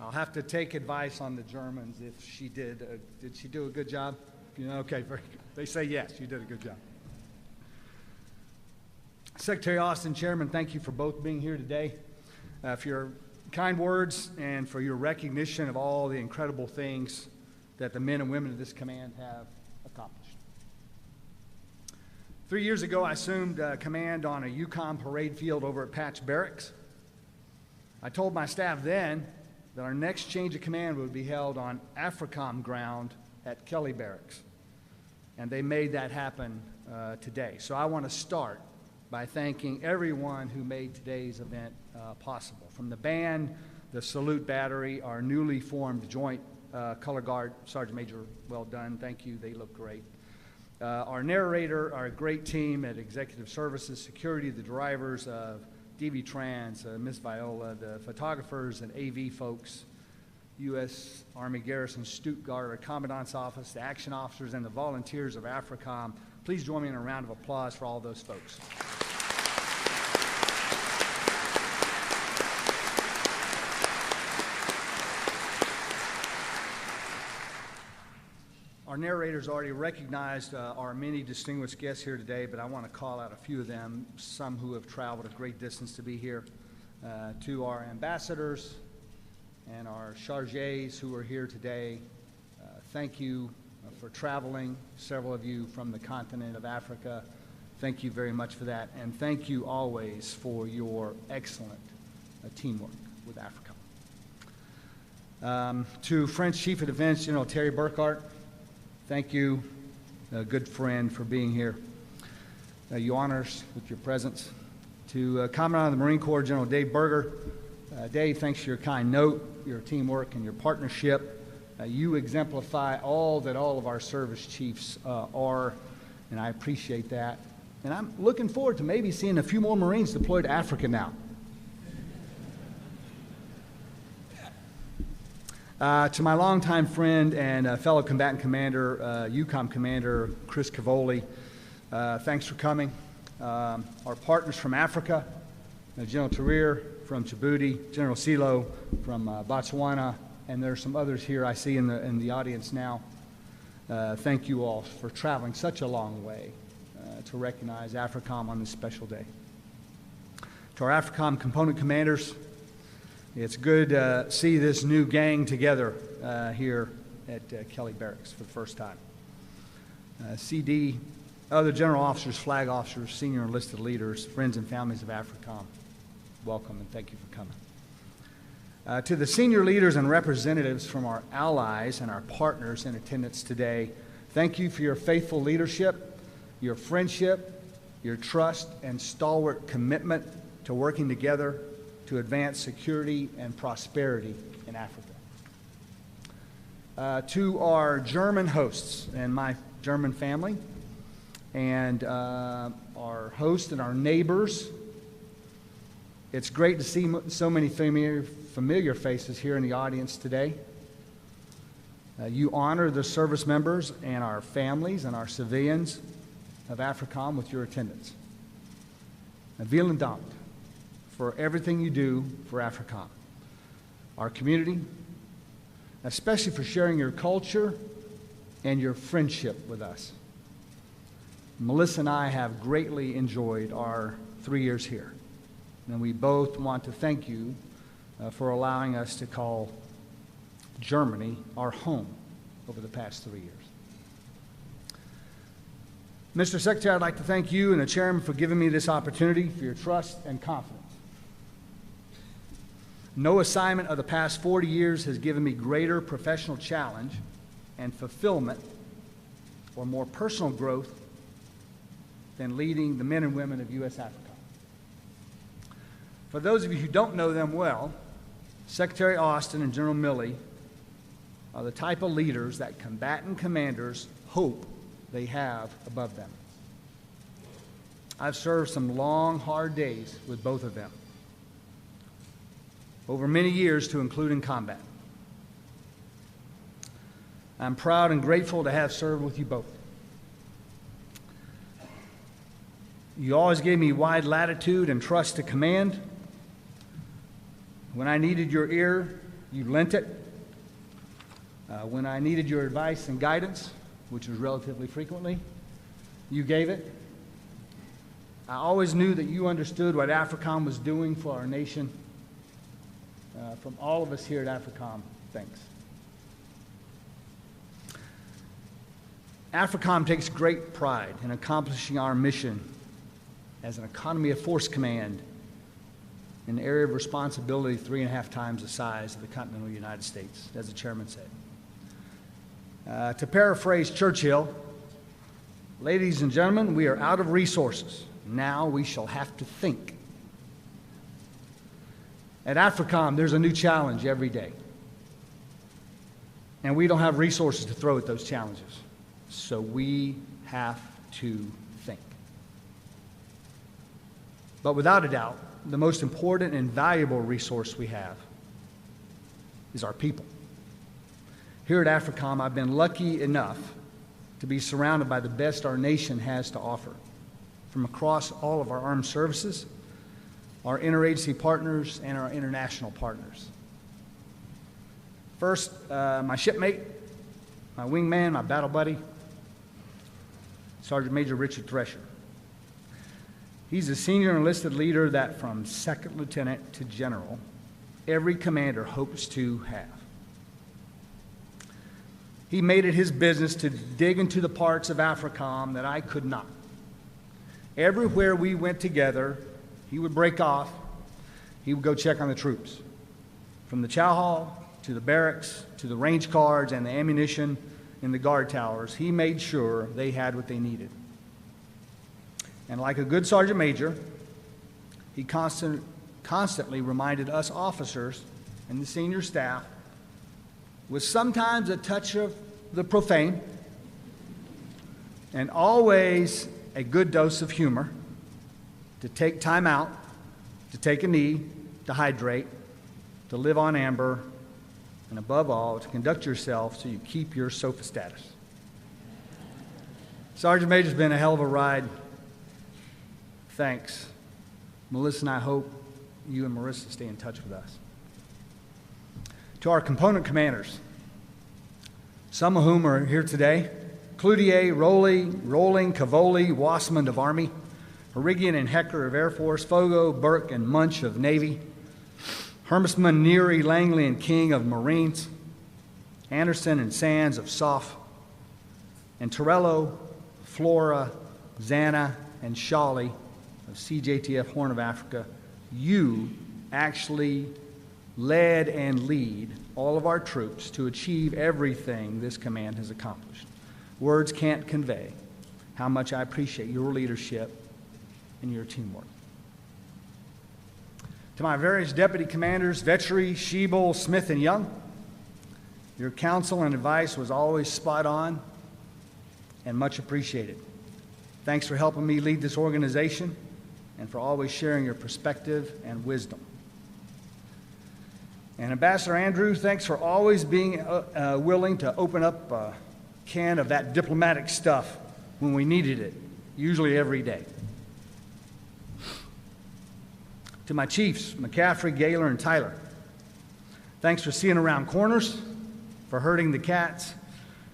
I'll have to take advice on the Germans if she did. Did she do a good job? You know, okay, very good. They say yes, you did a good job. Secretary Austin, Chairman, thank you for both being here today, for your kind words and for your recognition of all the incredible things that the men and women of this command have accomplished. 3 years ago, I assumed command on a Yukon parade field over at Patch Barracks. I told my staff then that our next change of command would be held on AFRICOM ground at Kelly Barracks. And they made that happen today. So I want to start by thanking everyone who made today's event possible. From the band, the salute battery, our newly formed joint color guard, Sergeant Major, well done, thank you, they look great. Our narrator, our great team at Executive Services, security, the drivers of DV Trans, Miss Viola, the photographers and AV folks, U.S. Army Garrison Stuttgart, our Commandant's Office, the action officers, and the volunteers of AFRICOM. Please join me in a round of applause for all those folks. Our narrators already recognized our many distinguished guests here today, but I want to call out a few of them, some who have traveled a great distance to be here. To our ambassadors and our chargés who are here today, thank you for traveling, several of you from the continent of Africa. Thank you very much for that, and thank you always for your excellent teamwork with AFRICOM. To French Chief of Defense, General Terry Burkhart, thank you, a good friend, for being here. You honor us with your presence. To Commandant of the Marine Corps, General Dave Berger. Dave, thanks for your kind note, your teamwork, and your partnership. You exemplify all that all of our service chiefs are, and I appreciate that. And I'm looking forward to maybe seeing a few more Marines deployed to Africa now. To my longtime friend and fellow combatant commander, UCOM Commander Chris Cavoli, thanks for coming. Our partners from Africa, General Tarir from Djibouti, General Silo from Botswana, and there are some others here I see in the audience now. Thank you all for traveling such a long way to recognize AFRICOM on this special day. To our AFRICOM component commanders, it's good to see this new gang together here at Kelly Barracks for the first time. CD, other general officers, flag officers, senior enlisted leaders, friends and families of AFRICOM, welcome and thank you for coming. To the senior leaders and representatives from our allies and our partners in attendance today, thank you for your faithful leadership, your friendship, your trust, and stalwart commitment to working together to advance security and prosperity in Africa. To our German hosts and my German family, and our hosts and our neighbors, it's great to see so many familiar faces here in the audience today. You honor the service members and our families and our civilians of AFRICOM with your attendance. Vielen Dank for everything you do for AFRICOM, our community, especially for sharing your culture and your friendship with us. Melissa and I have greatly enjoyed our 3 years here, and we both want to thank you for allowing us to call Germany our home over the past 3 years. Mr. Secretary, I'd like to thank you and the Chairman for giving me this opportunity, for your trust and confidence. No assignment of the past 40 years has given me greater professional challenge and fulfillment or more personal growth than leading the men and women of U.S. AFRICOM. For those of you who don't know them well, Secretary Austin and General Milley are the type of leaders that combatant commanders hope they have above them. I've served some long, hard days with both of them. over many years to include in combat. I'm proud and grateful to have served with you both. You always gave me wide latitude and trust to command. When I needed your ear, you lent it. When I needed your advice and guidance, which was relatively frequently, you gave it. I always knew that you understood what AFRICOM was doing for our nation. From all of us here at AFRICOM, thanks. AFRICOM takes great pride in accomplishing our mission as an economy of force command in an area of responsibility 3.5 times the size of the continental United States, as the chairman said. To paraphrase Churchill, ladies and gentlemen, we are out of resources. Now we shall have to think. At AFRICOM, there's a new challenge every day. And we don't have resources to throw at those challenges. So we have to think. But without a doubt, the most important and valuable resource we have is our people. Here at AFRICOM, I've been lucky enough to be surrounded by the best our nation has to offer, from across all of our armed services, our interagency partners, and our international partners. First, my shipmate, my wingman, my battle buddy, Sergeant Major Richard Thresher. He's a senior enlisted leader that from second lieutenant to general, every commander hopes to have. He made it his business to dig into the parts of AFRICOM that I could not. Everywhere we went together, he would break off. He would go check on the troops. From the chow hall to the barracks to the range cards and the ammunition in the guard towers, he made sure they had what they needed. And like a good sergeant major, he constantly reminded us officers and the senior staff, with sometimes a touch of the profane, and always a good dose of humor, to take time out, to take a knee, to hydrate, to live on amber, and above all, to conduct yourself so you keep your sofa status. Sergeant Major's been a hell of a ride. Thanks. Melissa and I hope you and Marissa stay in touch with us. To our component commanders, some of whom are here today: Cloutier, Rolling, Cavoli, Wassmond of Army, Harrigian and Hecker of Air Force, Fogo, Burke, and Munch of Navy, Hermesman, Neary, Langley, and King of Marines, Anderson and Sands of SOF, and Torello, Flora, Zana, and Shawley of CJTF Horn of Africa. You actually led and lead all of our troops to achieve everything this command has accomplished. Words can't convey how much I appreciate your leadership and your teamwork. To my various deputy commanders, Vetri, Schiebel, Smith, and Young, your counsel and advice was always spot on and much appreciated. Thanks for helping me lead this organization and for always sharing your perspective and wisdom. And Ambassador Andrew, thanks for always being willing to open up a can of that diplomatic stuff when we needed it, usually every day. To my chiefs, McCaffrey, Gaylor, and Tyler, thanks for seeing around corners, for herding the cats,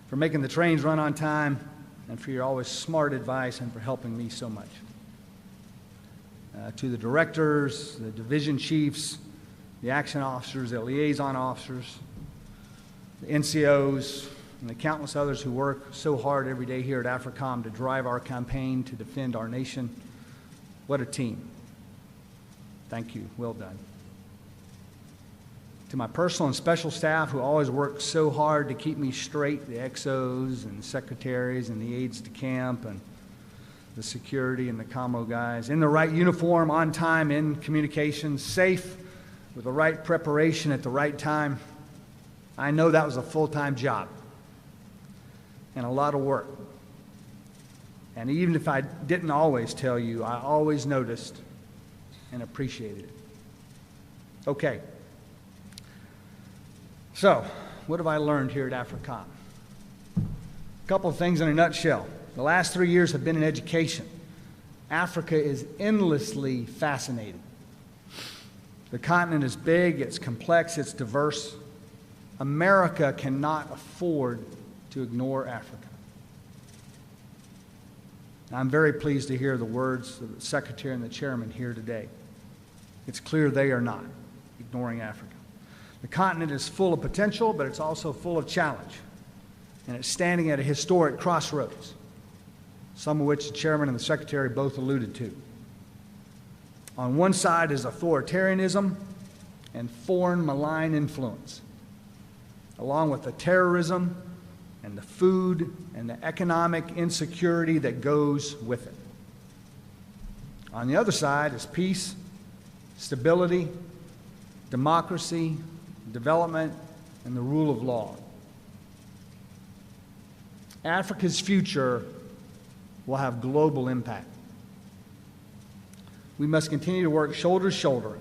for making the trains run on time, and for your always smart advice and for helping me so much. To the directors, the division chiefs, the action officers, the liaison officers, the NCOs, and the countless others who work so hard every day here at AFRICOM to drive our campaign to defend our nation. What a team. Thank you. Well done. To my personal and special staff who always work so hard to keep me straight, the XOs and the secretaries and the aides de camp and the security and the commo guys, in the right uniform, on time, in communications, safe, with the right preparation at the right time. I know that was a full-time job and a lot of work. And even if I didn't always tell you, I always noticed and appreciated it. Okay, So, what have I learned here at AFRICOM? A couple of things in a nutshell. The last 3 years have been in education. Africa is endlessly fascinating. The continent is big, it's complex, it's diverse. America cannot afford to ignore Africa. I'm very pleased to hear the words of the Secretary and the Chairman here today. It's clear they are not ignoring Africa. The continent is full of potential, but it's also full of challenge. And it's standing at a historic crossroads, some of which the Chairman and the Secretary both alluded to. On one side is authoritarianism and foreign malign influence, along with the terrorism and the food and the economic insecurity that goes with it. On the other side is peace, stability, democracy, development, and the rule of law. Africa's future will have global impact. We must continue to work shoulder to shoulder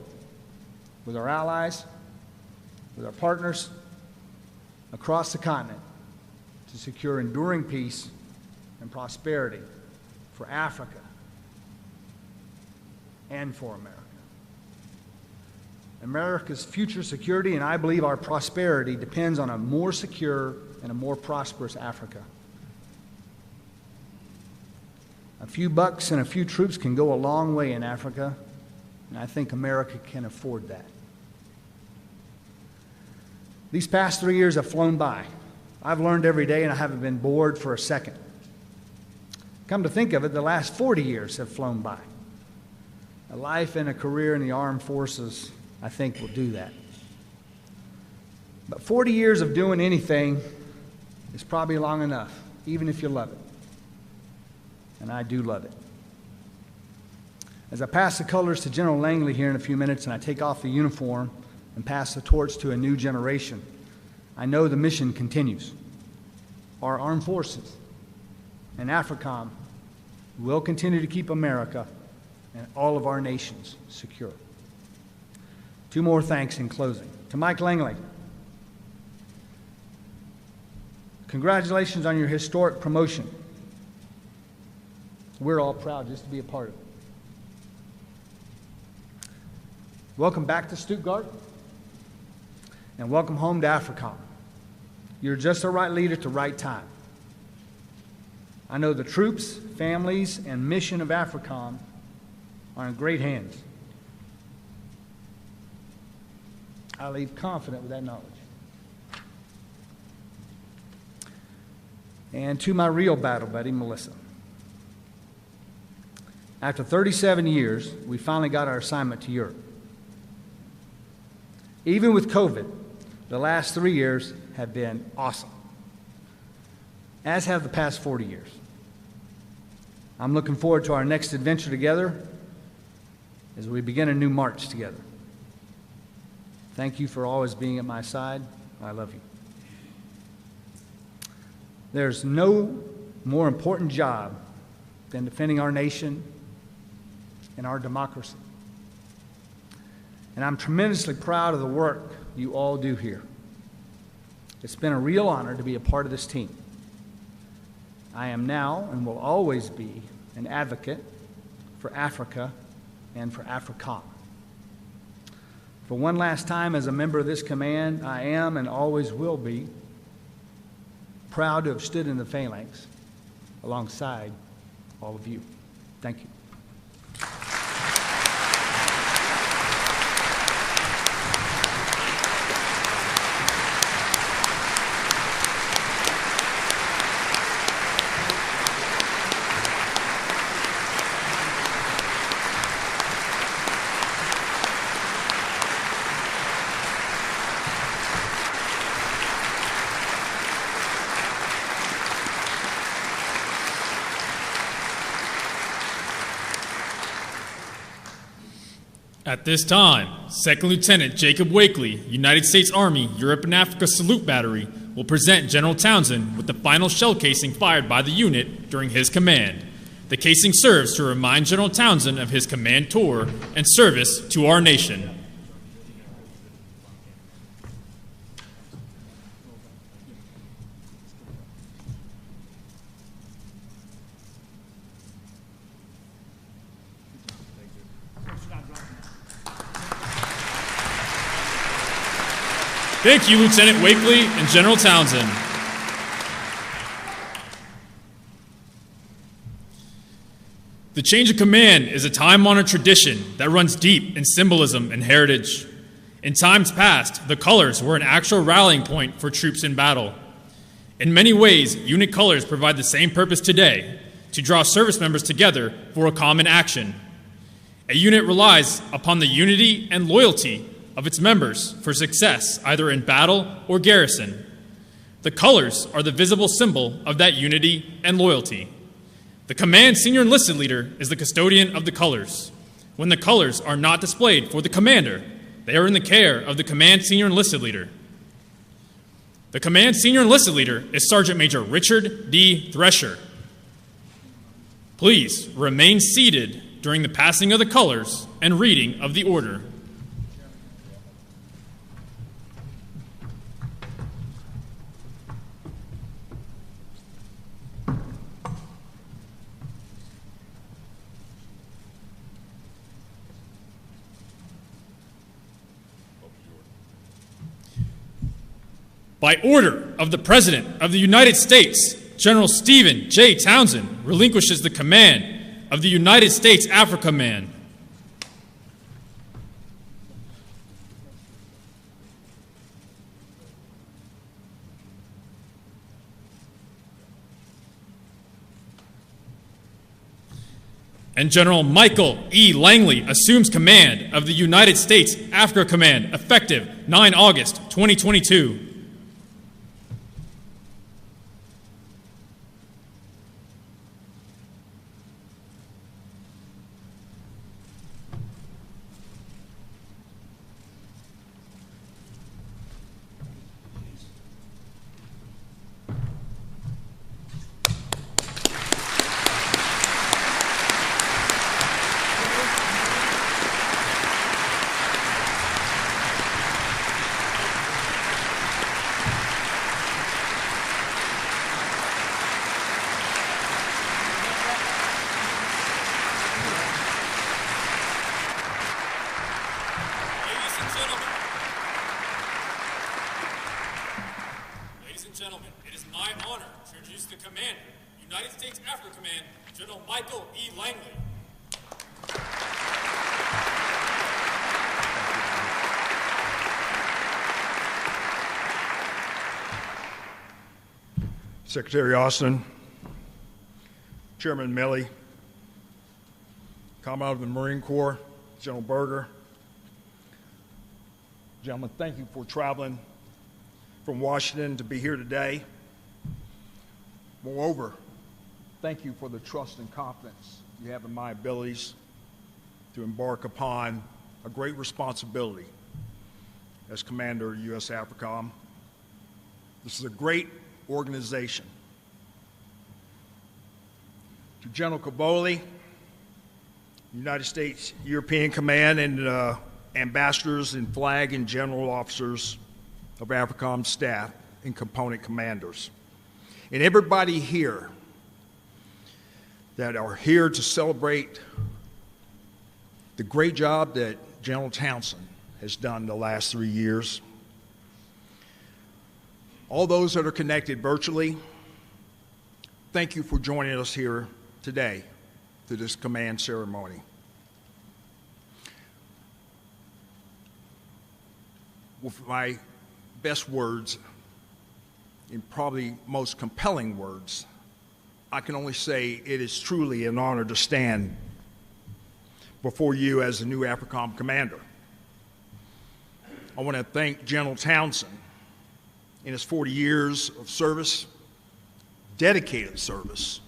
with our allies, with our partners across the continent to secure enduring peace and prosperity for Africa and for America. America's future security, and I believe our prosperity, depends on a more secure and a more prosperous Africa. A few bucks and a few troops can go a long way in Africa, and I think America can afford that. These past 3 years have flown by. I've learned every day, and I haven't been bored for a second. Come to think of it, the last 40 years have flown by. A life and a career in the armed forces, I think, will do that. But 40 years of doing anything is probably long enough, even if you love it. And I do love it. As I pass the colors to General Langley here in a few minutes, and I take off the uniform and pass the torch to a new generation, I know the mission continues. Our armed forces and AFRICOM will continue to keep America and all of our nations secure. Two more thanks in closing. To Mike Langley, congratulations on your historic promotion. We're all proud just to be a part of it. Welcome back to Stuttgart, and welcome home to AFRICOM. You're just the right leader at the right time. I know the troops, families, and mission of AFRICOM are in great hands. I leave confident with that knowledge. And to my real battle buddy, Melissa. After 37 years, we finally got our assignment to Europe. Even with COVID, the last 3 years have been awesome, as have the past 40 years. I'm looking forward to our next adventure together as we begin a new march together. Thank you for always being at my side. I love you. There's no more important job than defending our nation and our democracy. And I'm tremendously proud of the work you all do here. It's been a real honor to be a part of this team. I am now and will always be an advocate for Africa and for AFRICOM. For one last time, as a member of this command, I am and always will be proud to have stood in the phalanx alongside all of you. Thank you. At this time, Second Lieutenant Jacob Wakely, United States Army, Europe and Africa Salute Battery, will present General Townsend with the final shell casing fired by the unit during his command. The casing serves to remind General Townsend of his command tour and service to our nation. Thank you, Lieutenant Wakely and General Townsend. The change of command is a time-honored tradition that runs deep in symbolism and heritage. In times past, the colors were an actual rallying point for troops in battle. In many ways, unit colors provide the same purpose today, to draw service members together for a common action. A unit relies upon the unity and loyalty of its members for success, either in battle or garrison. The colors are the visible symbol of that unity and loyalty. The command senior enlisted leader is the custodian of the colors. When the colors are not displayed for the commander, they are in the care of the command senior enlisted leader. The command senior enlisted leader is Sergeant Major Richard D. Thresher. Please remain seated during the passing of the colors and reading of the order. By order of the President of the United States, General Stephen J. Townsend relinquishes the command of the United States Africa Command. And General Michael E. Langley assumes command of the United States Africa Command, effective 9 August 2022. Ladies and gentlemen, it is my honor to introduce the commander, United States Africa Command, General Michael E. Langley. Secretary Austin, Chairman Milley, Commandant of the Marine Corps, General Berger. Gentlemen, thank you for traveling from Washington to be here today. Moreover, thank you for the trust and confidence you have in my abilities to embark upon a great responsibility as Commander of U.S. AFRICOM. This is a great organization. To General Cavoli, United States European Command, and ambassadors and flag and general officers of AFRICOM staff and component commanders, and everybody here that are here to celebrate the great job that General Townsend has done the last 3 years. All those that are connected virtually, thank you for joining us here today to this command ceremony. With my best words, and probably most compelling words, I can only say it is truly an honor to stand before you as the new AFRICOM commander. I want to thank General Townsend in his 40 years of service, dedicated service,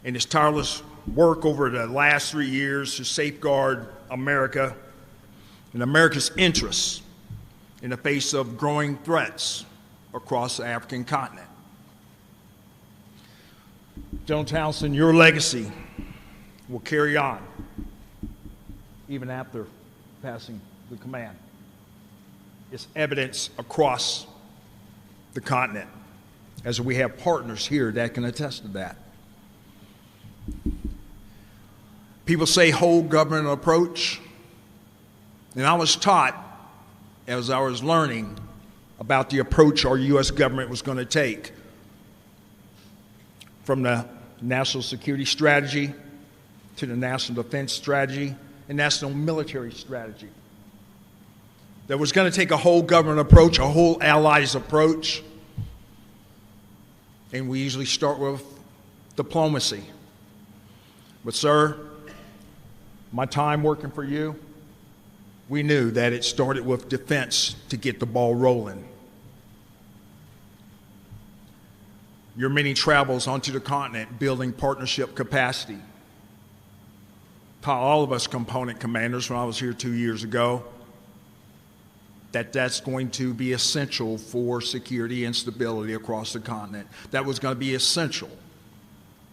and his tireless work over the last 3 years to safeguard America and America's interests in the face of growing threats across the African continent. General Townsend, your legacy will carry on even after passing the command. It's evidence across the continent, as we have partners here that can attest to that. People say whole government approach, and I was taught as I was learning about the approach our U.S. government was going to take, from the national security strategy to the national defense strategy and national military strategy. That was going to take a whole government approach, a whole allies approach, and we usually start with diplomacy. But sir, my time working for you, we knew that it started with defense to get the ball rolling. Your many travels onto the continent building partnership capacity taught all of us component commanders when I was here 2 years ago that that's going to be essential for security and stability across the continent. That was going to be essential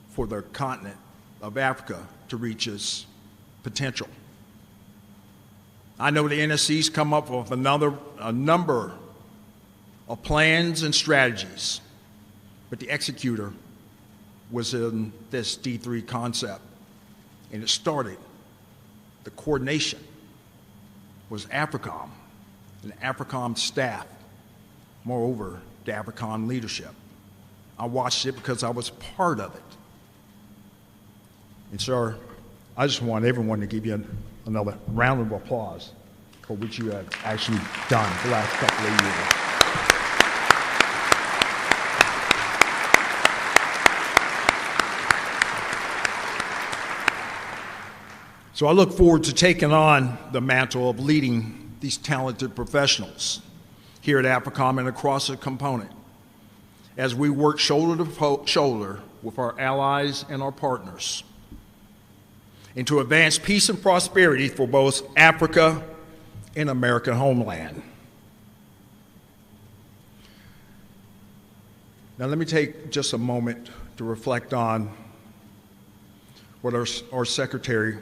for the continent of Africa to reach its potential. I know the NSC's come up with a number of plans and strategies, but the executor was in this D3 concept, and it started. The coordination was AFRICOM and the AFRICOM staff, moreover, the AFRICOM leadership. I watched it because I was part of it. And sir, I just want everyone to give you another round of applause for what you have actually done the last couple of years. So I look forward to taking on the mantle of leading these talented professionals here at AFRICOM and across the component as we work shoulder to shoulder with our allies and our partners and to advance peace and prosperity for both Africa and American homeland. Now let me take just a moment to reflect on what our Secretary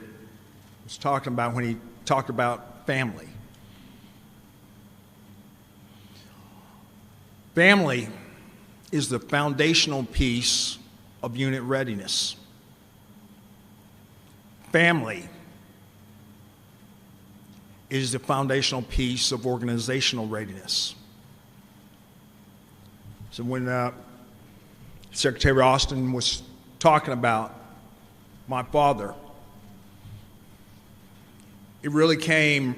was talking about when he talked about family. Family is the foundational piece of unit readiness. Family is the foundational piece of organizational readiness. So when Secretary Austin was talking about my father, it really came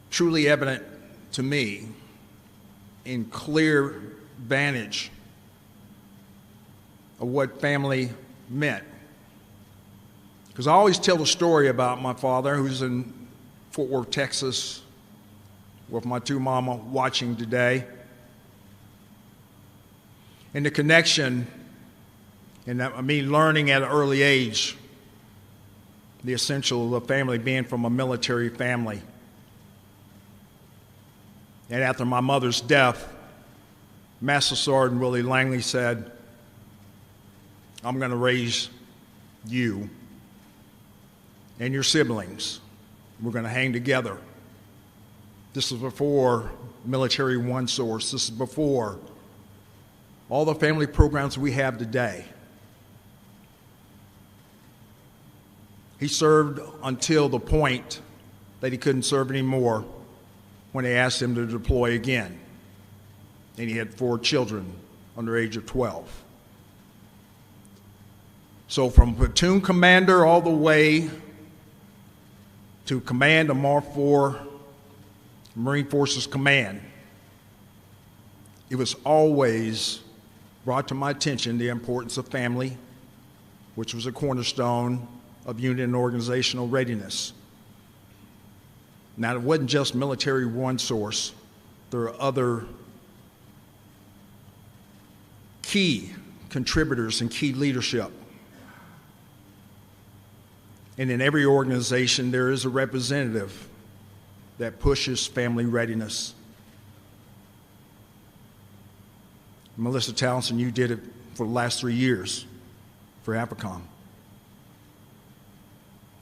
truly evident to me in clear vantage of what family meant. Because I always tell the story about my father, who's in Fort Worth, Texas, with my two mama watching today, and the connection, and I mean learning at an early age the essential of family, being from a military family. And after my mother's death, Master Sergeant Willie Langley said, I'm going to raise you and your siblings. We're going to hang together. This is before Military One Source. This is before all the family programs we have today. He served until the point that he couldn't serve anymore when they asked him to deploy again. And he had 4 children under the age of 12. So from platoon commander all the way to command of Mark IV Marine Forces Command, it was always brought to my attention the importance of family, which was a cornerstone of unit and organizational readiness. Now, it wasn't just Military One Source. There are other key contributors and key leadership. And in every organization, there is a representative that pushes family readiness. Melissa Townsend, you did it for the last 3 years for AFRICOM.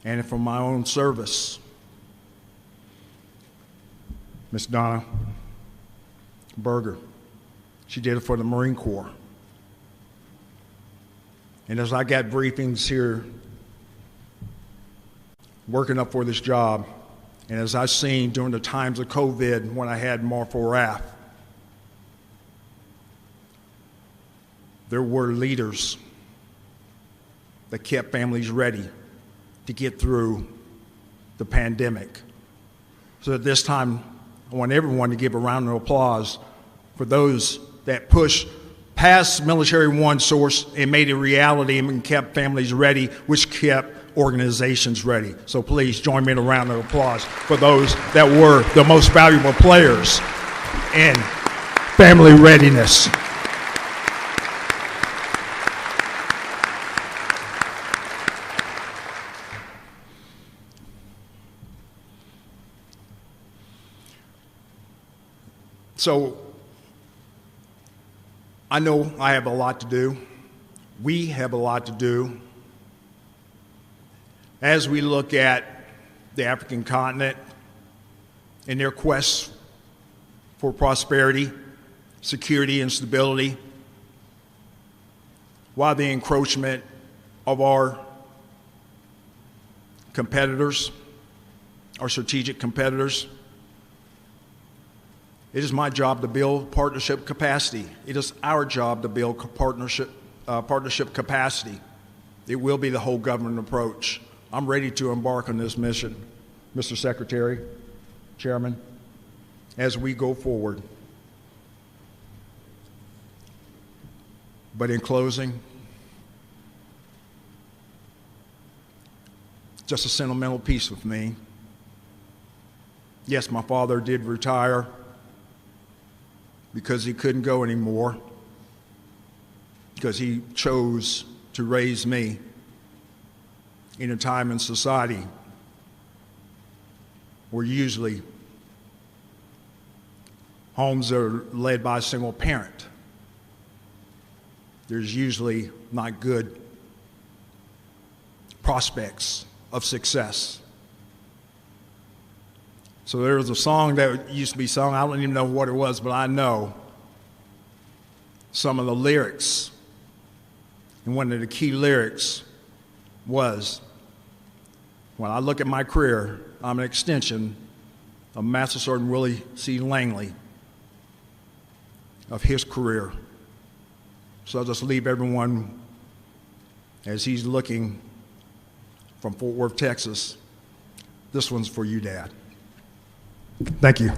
And from my own service, Miss Donna Berger, she did it for the Marine Corps. And as I got briefings here, working up for this job, And as I've seen during the times of COVID when I had Marshal RAF, there were leaders that kept families ready to get through the pandemic. So at this time, I want everyone to give a round of applause for those that pushed past military one source and made it a reality and kept families ready, which kept organizations ready. So please join me in a round of applause for those that were the most valuable players in family readiness. So I know I have a lot to do. We have a lot to do as we look at the African continent and their quest for prosperity, security, and stability, while the encroachment of our competitors, our strategic competitors. It is my job to build partnership capacity. It is our job to build partnership capacity. It will be the whole government approach. I'm ready to embark on this mission, Mr. Secretary, Chairman, as we go forward. But in closing, just a sentimental piece with me. Yes, my father did retire because he couldn't go anymore, because he chose to raise me in a time in society where usually homes are led by a single parent. There's usually not good prospects of success. So there was a song that used to be sung, I don't even know what it was, but I know some of the lyrics. And one of the key lyrics was, when I look at my career, I'm an extension of Master Sergeant Willie C. Langley, of his career. So I'll just leave everyone, as he's looking from Fort Worth, Texas. This one's for you, Dad. Thank you.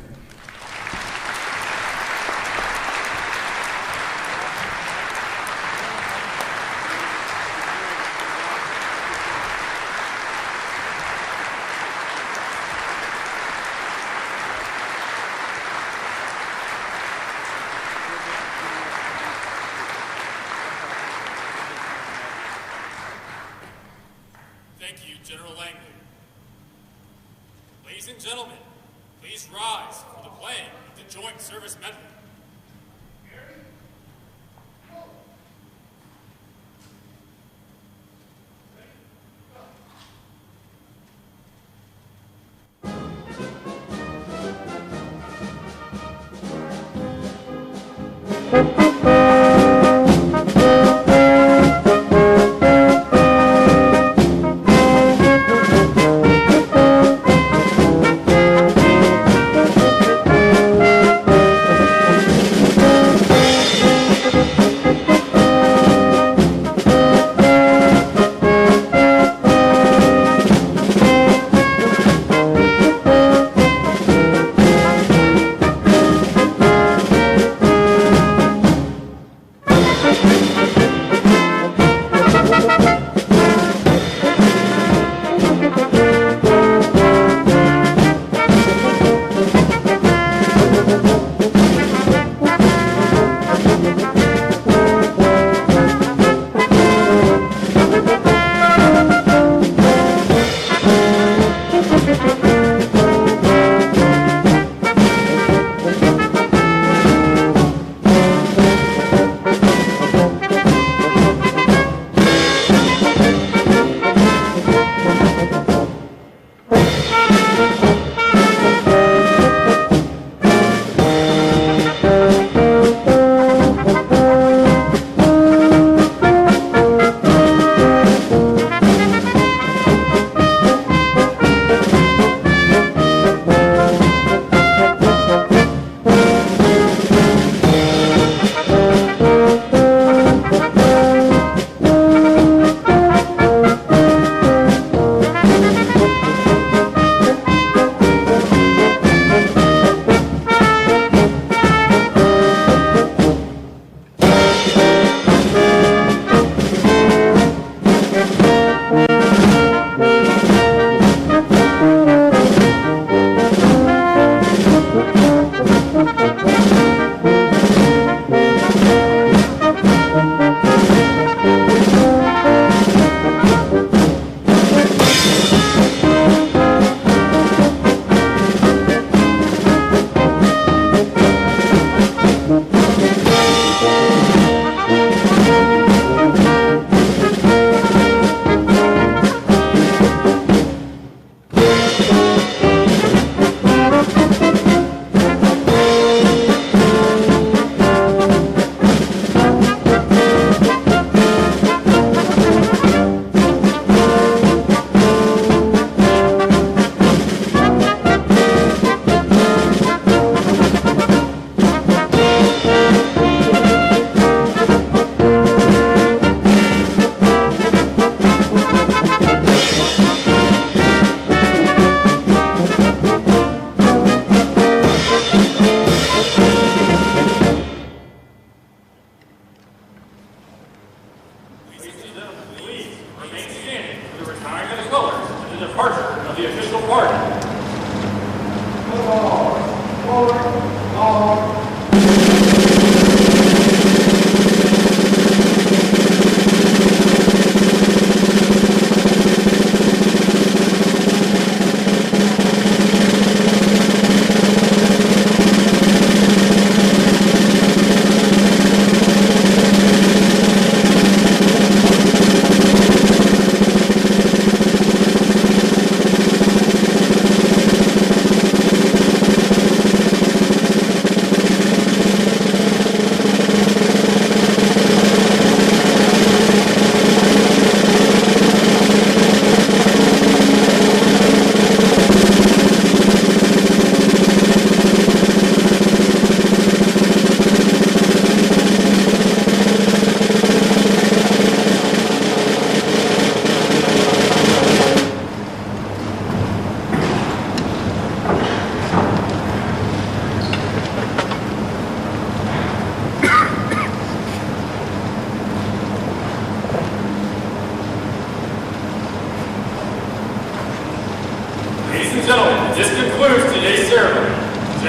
Thank you, General Langley. Ladies and gentlemen, please rise for the playing of the Joint Service Medley.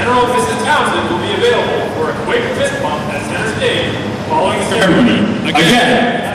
General and Mrs. Townsend will be available for a quick fist bump at center stage following the ceremony. Again,